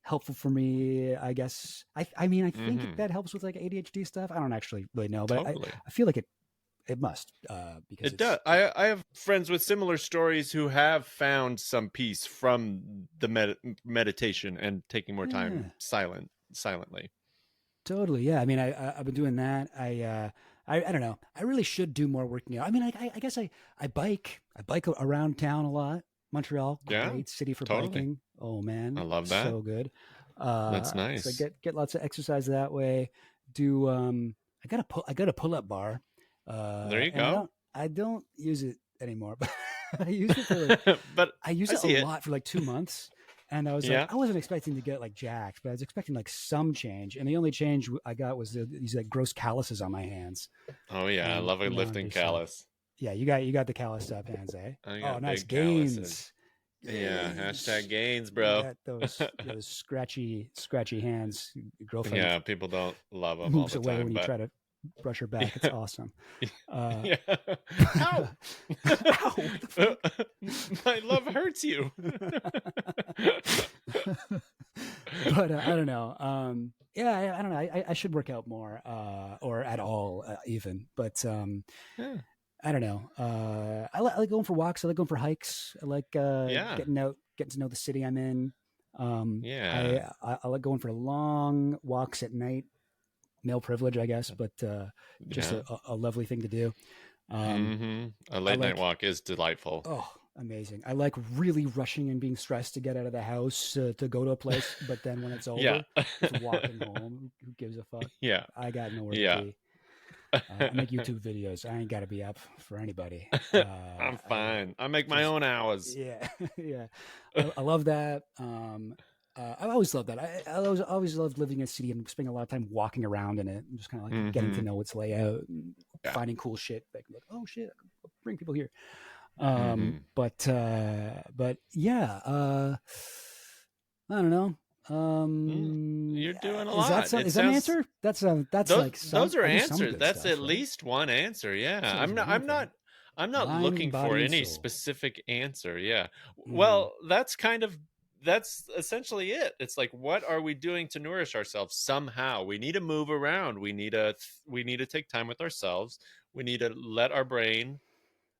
helpful for me, I guess. I mean, I think that helps with like ADHD stuff. I don't actually really know, but Totally. I feel like it must, because It does. I have friends with similar stories who have found some peace from the meditation and taking more time silently. Totally. Yeah. I mean, I've been doing that. I don't know. I really should do more working out. I mean, I guess I bike. I bike around town a lot. Montreal, great city for biking. Oh man, I love that. So good. That's nice. So get lots of exercise that way. Do I got a pull up bar. There you go. I don't use it anymore, but I used it for but I used it a lot for like 2 months. And I was like, I wasn't expecting to get like jacked, but I was expecting like some change. And the only change I got was these like gross calluses on my hands. Oh yeah, I love a lifting callus. Yeah, you got the calloused up hands, eh? Oh, nice gains. Calluses. Yeah, hashtag gains, bro. Those scratchy hands. Your girlfriend. Yeah, people don't love them moves all the away time, when you try to brush her back. It's awesome. Yeah. Ow! Ow! My love hurts you. But I don't know. Yeah, I don't know. I should work out more, or at all, even. But I don't know. I like going for walks. I like going for hikes. I like getting out, getting to know the city I'm in. I like going for long walks at night. Male privilege, I guess, but just a lovely thing to do. A late night walk is delightful. Oh, amazing. I like really rushing and being stressed to get out of the house to go to a place, but then when it's over, just walking home. Who gives a fuck? Yeah. I got nowhere to be. I make YouTube videos. I ain't got to be up for anybody. I'm fine. I make my own hours. Yeah. Yeah. I love that. I always loved that. I always loved living in a city and spending a lot of time walking around in it and just kind of like getting to know its layout and finding cool shit. Like, oh shit, I'll bring people here. But yeah, I don't know. You're doing a lot. Is that an answer? That's those are answers. That's stuff, at least one answer. Yeah. I'm not Mind, looking for any specific answer. Yeah. Well, that's essentially it. It's like, what are we doing to nourish ourselves? Somehow we need to move around. We need to take time with ourselves. We need to let our brain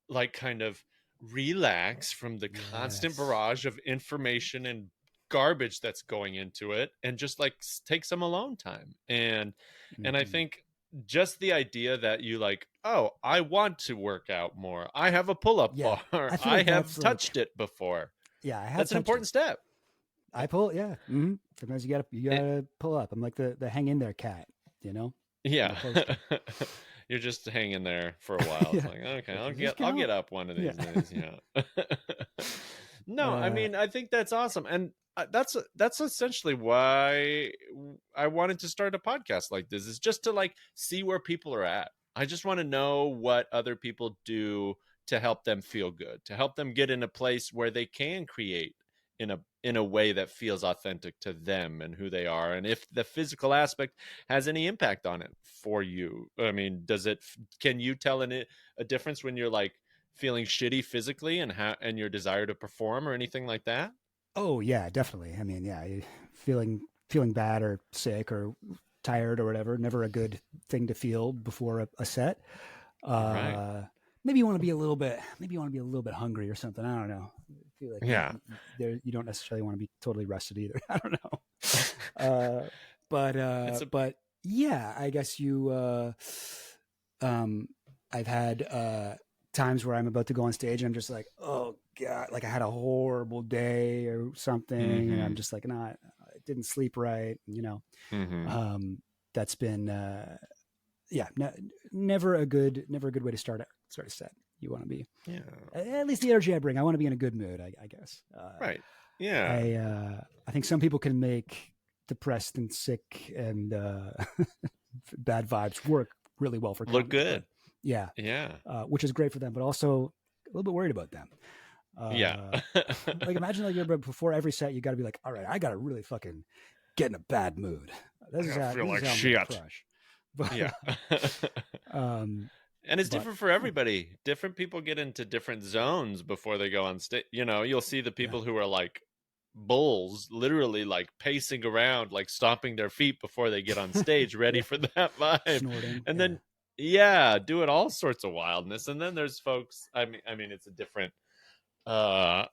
like kind of relax from the constant barrage of information and garbage that's going into it, and just like take some alone time. And I think just the idea that you like, oh, I want to work out more. I have a pull-up bar. I have touched it before. Yeah, that's an important step. I pull, Sometimes you gotta pull up. I'm like the hang in there cat, you know? Yeah. You're just hanging there for a while. It's like, okay, I'll get up one of these days. Yeah. No, I mean, I think that's awesome. And that's essentially why I wanted to start a podcast like this, is just to like see where people are at. I just want to know what other people do to help them feel good, to help them get in a place where they can create in a way that feels authentic to them and who they are, and if the physical aspect has any impact on it for you. I mean, can you tell a difference when you're like feeling shitty physically and your desire to perform or anything like that? Oh yeah, definitely. I mean, feeling bad or sick or tired or whatever, never a good thing to feel before a set. Right. Maybe you want to be a little bit hungry or something. I don't know. I feel like you don't necessarily want to be totally rested either. I don't know. But yeah, I guess I've had times where I'm about to go on stage and I'm just like, oh God, like I had a horrible day or something. And I'm just like, I didn't sleep right. You know, that's been, never a good way to start a set. You want to be, at least the energy I bring, I want to be in a good mood, I guess. Right. Yeah. I think some people can make depressed and sick and bad vibes work really well for look good. Yeah. Which is great for them, but also a little bit worried about them. Like imagine like you're before every set, you got to be like, all right, I got to really fucking get in a bad mood. This is feel like shit. But, and it's different for everybody. Different people get into different zones before they go on stage. You know, you'll see the people who are like bulls, literally like pacing around, like stomping their feet before they get on stage, ready for that vibe. Snorting. And yeah. then doing all sorts of wildness. And then there's folks, I mean it's a different vibe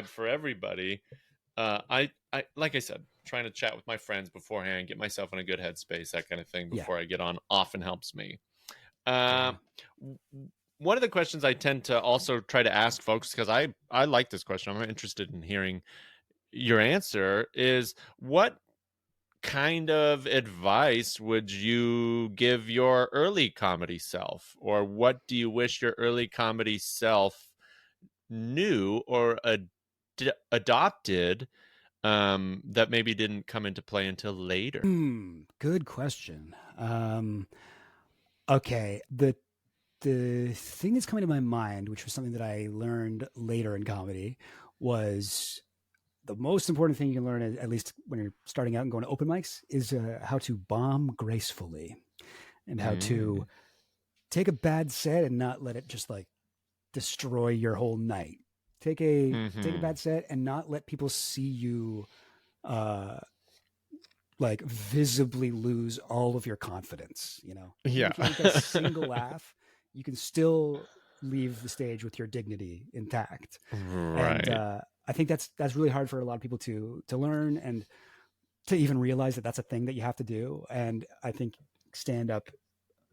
for everybody. I like I said, trying to chat with my friends beforehand, get myself in a good headspace, that kind of thing before I get on often helps me. One of the questions I tend to also try to ask folks, because I like this question, I'm interested in hearing your answer, is what kind of advice would you give your early comedy self? Or what do you wish your early comedy self knew or adopted that maybe didn't come into play until later? Good question. Okay, the thing that's coming to my mind, which was something that I learned later in comedy, was the most important thing you can learn, at least when you're starting out and going to open mics, is how to bomb gracefully, and how to take a bad set and not let it just like destroy your whole night. Take a bad set and not let people see you like visibly lose all of your confidence, you know? Yeah. If you make a single laugh, you can still leave the stage with your dignity intact. Right. And I think that's really hard for a lot of people to learn and to even realize that that's a thing that you have to do. And I think stand up,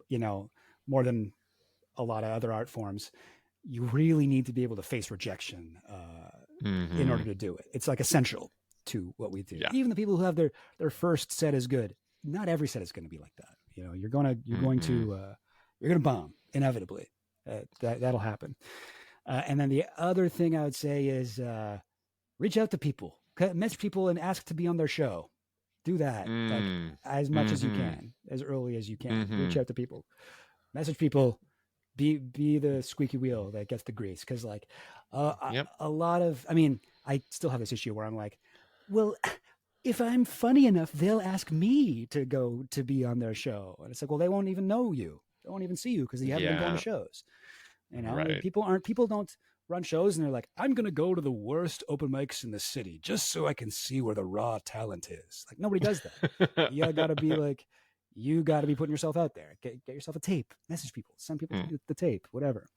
you know, more than a lot of other art forms, you really need to be able to face rejection in order to do it. It's like essential to what we do. Yeah. Even the people who have their first set is good, not every set is going to be like that. You know, you're going to bomb inevitably. That'll happen. And then the other thing I would say is reach out to people, message people and ask to be on their show. Do that like as much as you can, as early as you can. Reach out to people, message people, be the squeaky wheel that gets the grease. Cause like a lot of, I mean, I still have this issue where I'm like, well, if I'm funny enough, they'll ask me to go to be on their show. And it's like, well, they won't even know you. They won't even see you because you haven't been going to shows. You know, Right. people don't run shows and they're like, I'm going to go to the worst open mics in the city just so I can see where the raw talent is. Like nobody does that. You got to be like, you got to be putting yourself out there. Get yourself a tape, message people, send people the tape, whatever.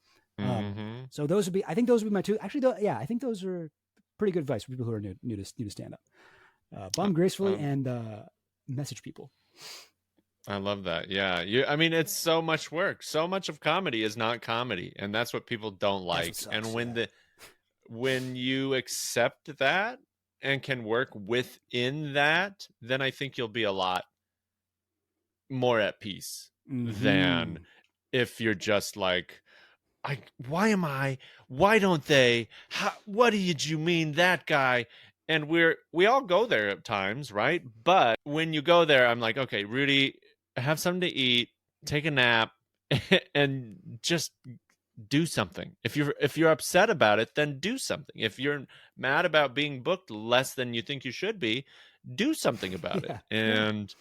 So those would be, I think those would be my two. Actually, I think those are pretty good advice for people who are new to stand up. Bomb gracefully and message people. I love that. Yeah. I mean, it's so much work. So much of comedy is not comedy. And that's what people don't like. Sucks, and when you accept that and can work within that, then I think you'll be a lot more at peace than if you're just like, why don't they, what did you mean that guy? And we all go there at times, right? But when you go there, I'm like, okay, Rudy, have something to eat, take a nap, and just do something. If you're upset about it, then do something. If you're mad about being booked less than you think you should be, do something about it.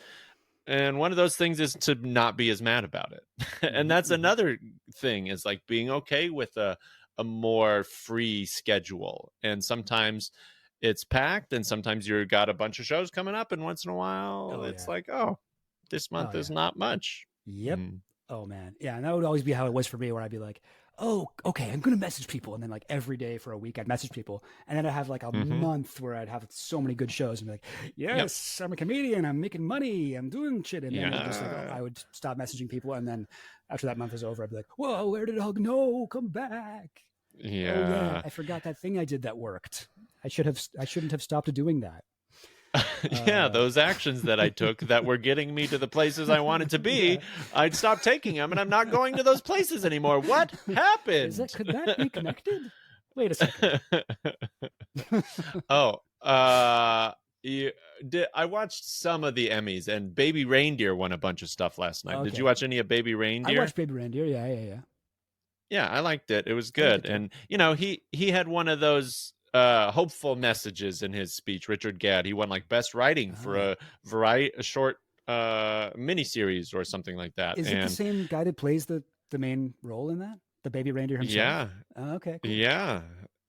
And one of those things is to not be as mad about it. And that's another thing, is like being okay with a more free schedule. And sometimes it's packed, and sometimes you've got a bunch of shows coming up, and once in a while it's like, oh, this month is not much. Yep. Oh man. Yeah. And that would always be how it was for me, where I'd be like, oh, okay, I'm going to message people. And then like every day for a week, I'd message people. And then I'd have like a month where I'd have so many good shows and be like, yes, I'm a comedian. I'm making money. I'm doing shit. And then I would stop messaging people. And then after that month was over, I'd be like, whoa, where did it all go? No, come back. Yeah. Oh, yeah. I forgot that thing I did that worked. I shouldn't have stopped doing that. Those actions that I took that were getting me to the places I wanted to be, I'd stop taking them, and I'm not going to those places anymore. What happened? Could that be connected? Wait a second. I watched some of the Emmys, and Baby Reindeer won a bunch of stuff last night. Okay. Did you watch any of Baby Reindeer? I watched Baby Reindeer. Yeah. Yeah, I liked it. It was good. And he had one of those hopeful messages in his speech. Richard Gadd, he won like best writing for a short miniseries or something like that. Is it the same guy that plays the main role in that, the Baby Reindeer himself? Yeah. Oh, okay, cool. Yeah.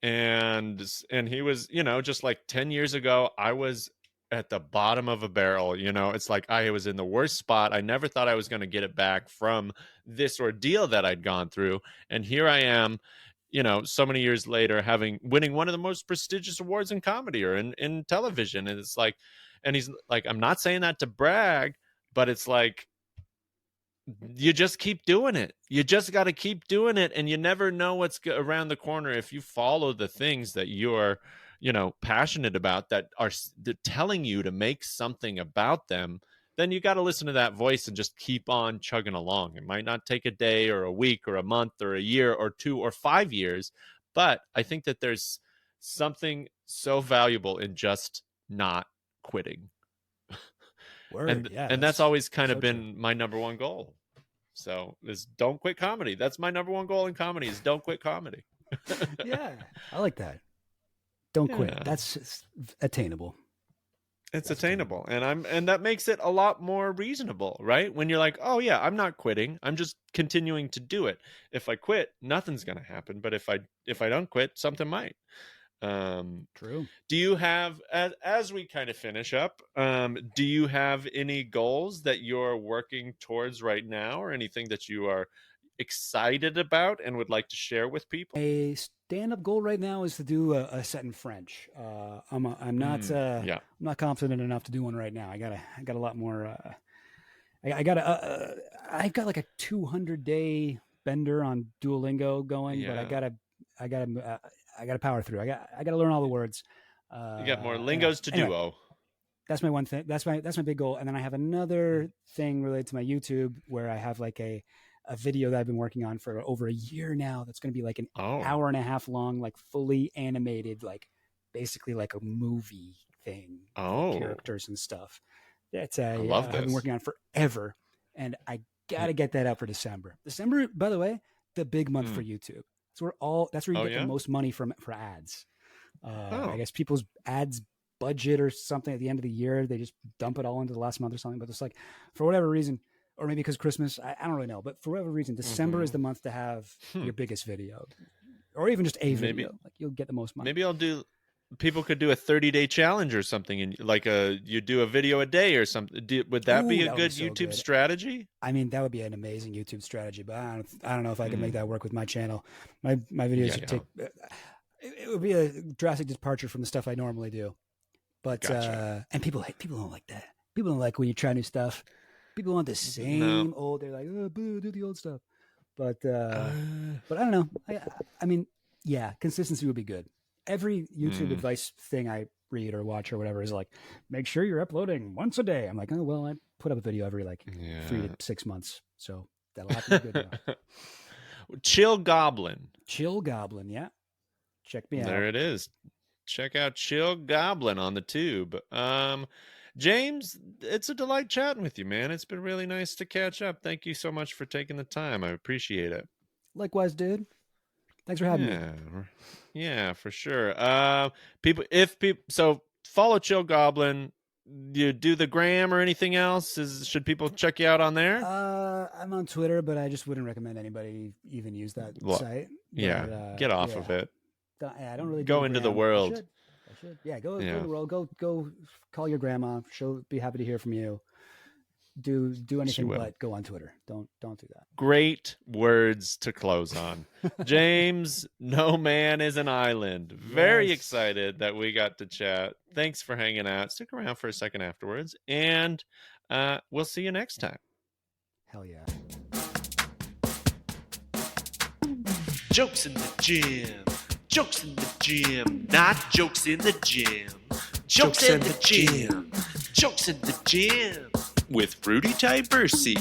and he was, just like 10 years ago, I was at the bottom of a barrel. It's like I was in the worst spot. I never thought I was going to get it back from this ordeal that I'd gone through, and here I am, so many years later, winning one of the most prestigious awards in comedy or in television. And it's like, and he's like, I'm not saying that to brag, but it's like, you just keep doing it. You just got to keep doing it. And you never know what's around the corner. If you follow the things that you're, passionate about, that are telling you to make something about them, then you got to listen to that voice and just keep on chugging along. It might not take a day or a week or a month or a year or 2 or 5 years, but I think that there's something so valuable in just not quitting. Word, and that's always kind of so been true. my number one goal. So is don't quit comedy. That's my number one goal in comedy, is don't quit comedy. Yeah, I like that. Don't quit. Yeah. That's attainable. It's attainable. And that makes it a lot more reasonable, right? When you're like, oh yeah, I'm not quitting. I'm just continuing to do it. If I quit, nothing's going to happen. But if I don't quit, something might. True. Do you have, as we kind of finish up, do you have any goals that you're working towards right now, or anything that you are excited about and would like to share with people? A stand-up goal right now is to do a set in French. I'm not confident enough to do one right now. I got a lot more. I got like a 200-day bender on Duolingo going, but I gotta power through. I gotta learn all the words. You got more lingos to duo. That's my one thing. That's my big goal. And then I have another thing related to my YouTube where I have like a video that I've been working on for over a year now. That's going to be like an hour and a half long, like fully animated, like basically like a movie thing. Characters and stuff. That's I love this. I've been working on forever, and I got to get that out for December. December, by the way, the big month for YouTube. That's where you get the most money for ads. I guess people's ads budget or something at the end of the year, they just dump it all into the last month or something. But it's like, for whatever reason, or maybe because Christmas, I don't really know. But for whatever reason, December is the month to have your biggest video, or even just a video. Like you'll get the most money. Maybe people could do a 30-day challenge or something, and like you do a video a day or something. Would that be a good YouTube strategy? I mean, that would be an amazing YouTube strategy, but I don't know if I can make that work with my channel. My videos would take. It would be a drastic departure from the stuff I normally do. But gotcha. And people don't like that. People don't like when you try new stuff. People want the same old. They're like, oh, boo, do the old stuff. But I don't know. I mean, yeah, consistency would be good. Every YouTube advice thing I read or watch or whatever is like, make sure you're uploading once a day. I'm like, oh well, I put up a video every 3 to 6 months, so that'll have to be good enough. Chill Goblin, yeah. Check me out. There it is. Check out Chill Goblin on the tube. James, it's a delight chatting with you, man. It's been really nice to catch up. Thank you so much for taking the time. I appreciate it. Likewise, dude. Thanks for having me. Yeah, for sure. So follow Chill Goblin. You do the gram or anything else? Should people check you out on there? I'm on Twitter, but I just wouldn't recommend anybody even use that site. But, get off of it. I don't really go into the world. I should. Yeah, go in the world. Go call your grandma. She'll be happy to hear from you. Do anything but go on Twitter. Don't do that. Great words to close on. James, no man is an island. Very excited that we got to chat. Thanks for hanging out. Stick around for a second afterwards, and we'll see you next time. Hell yeah. Jokes in the gym. Jokes in the gym. Not jokes in the gym. Jokes in the gym. Jokes in the gym. With Rudy Tyburczy.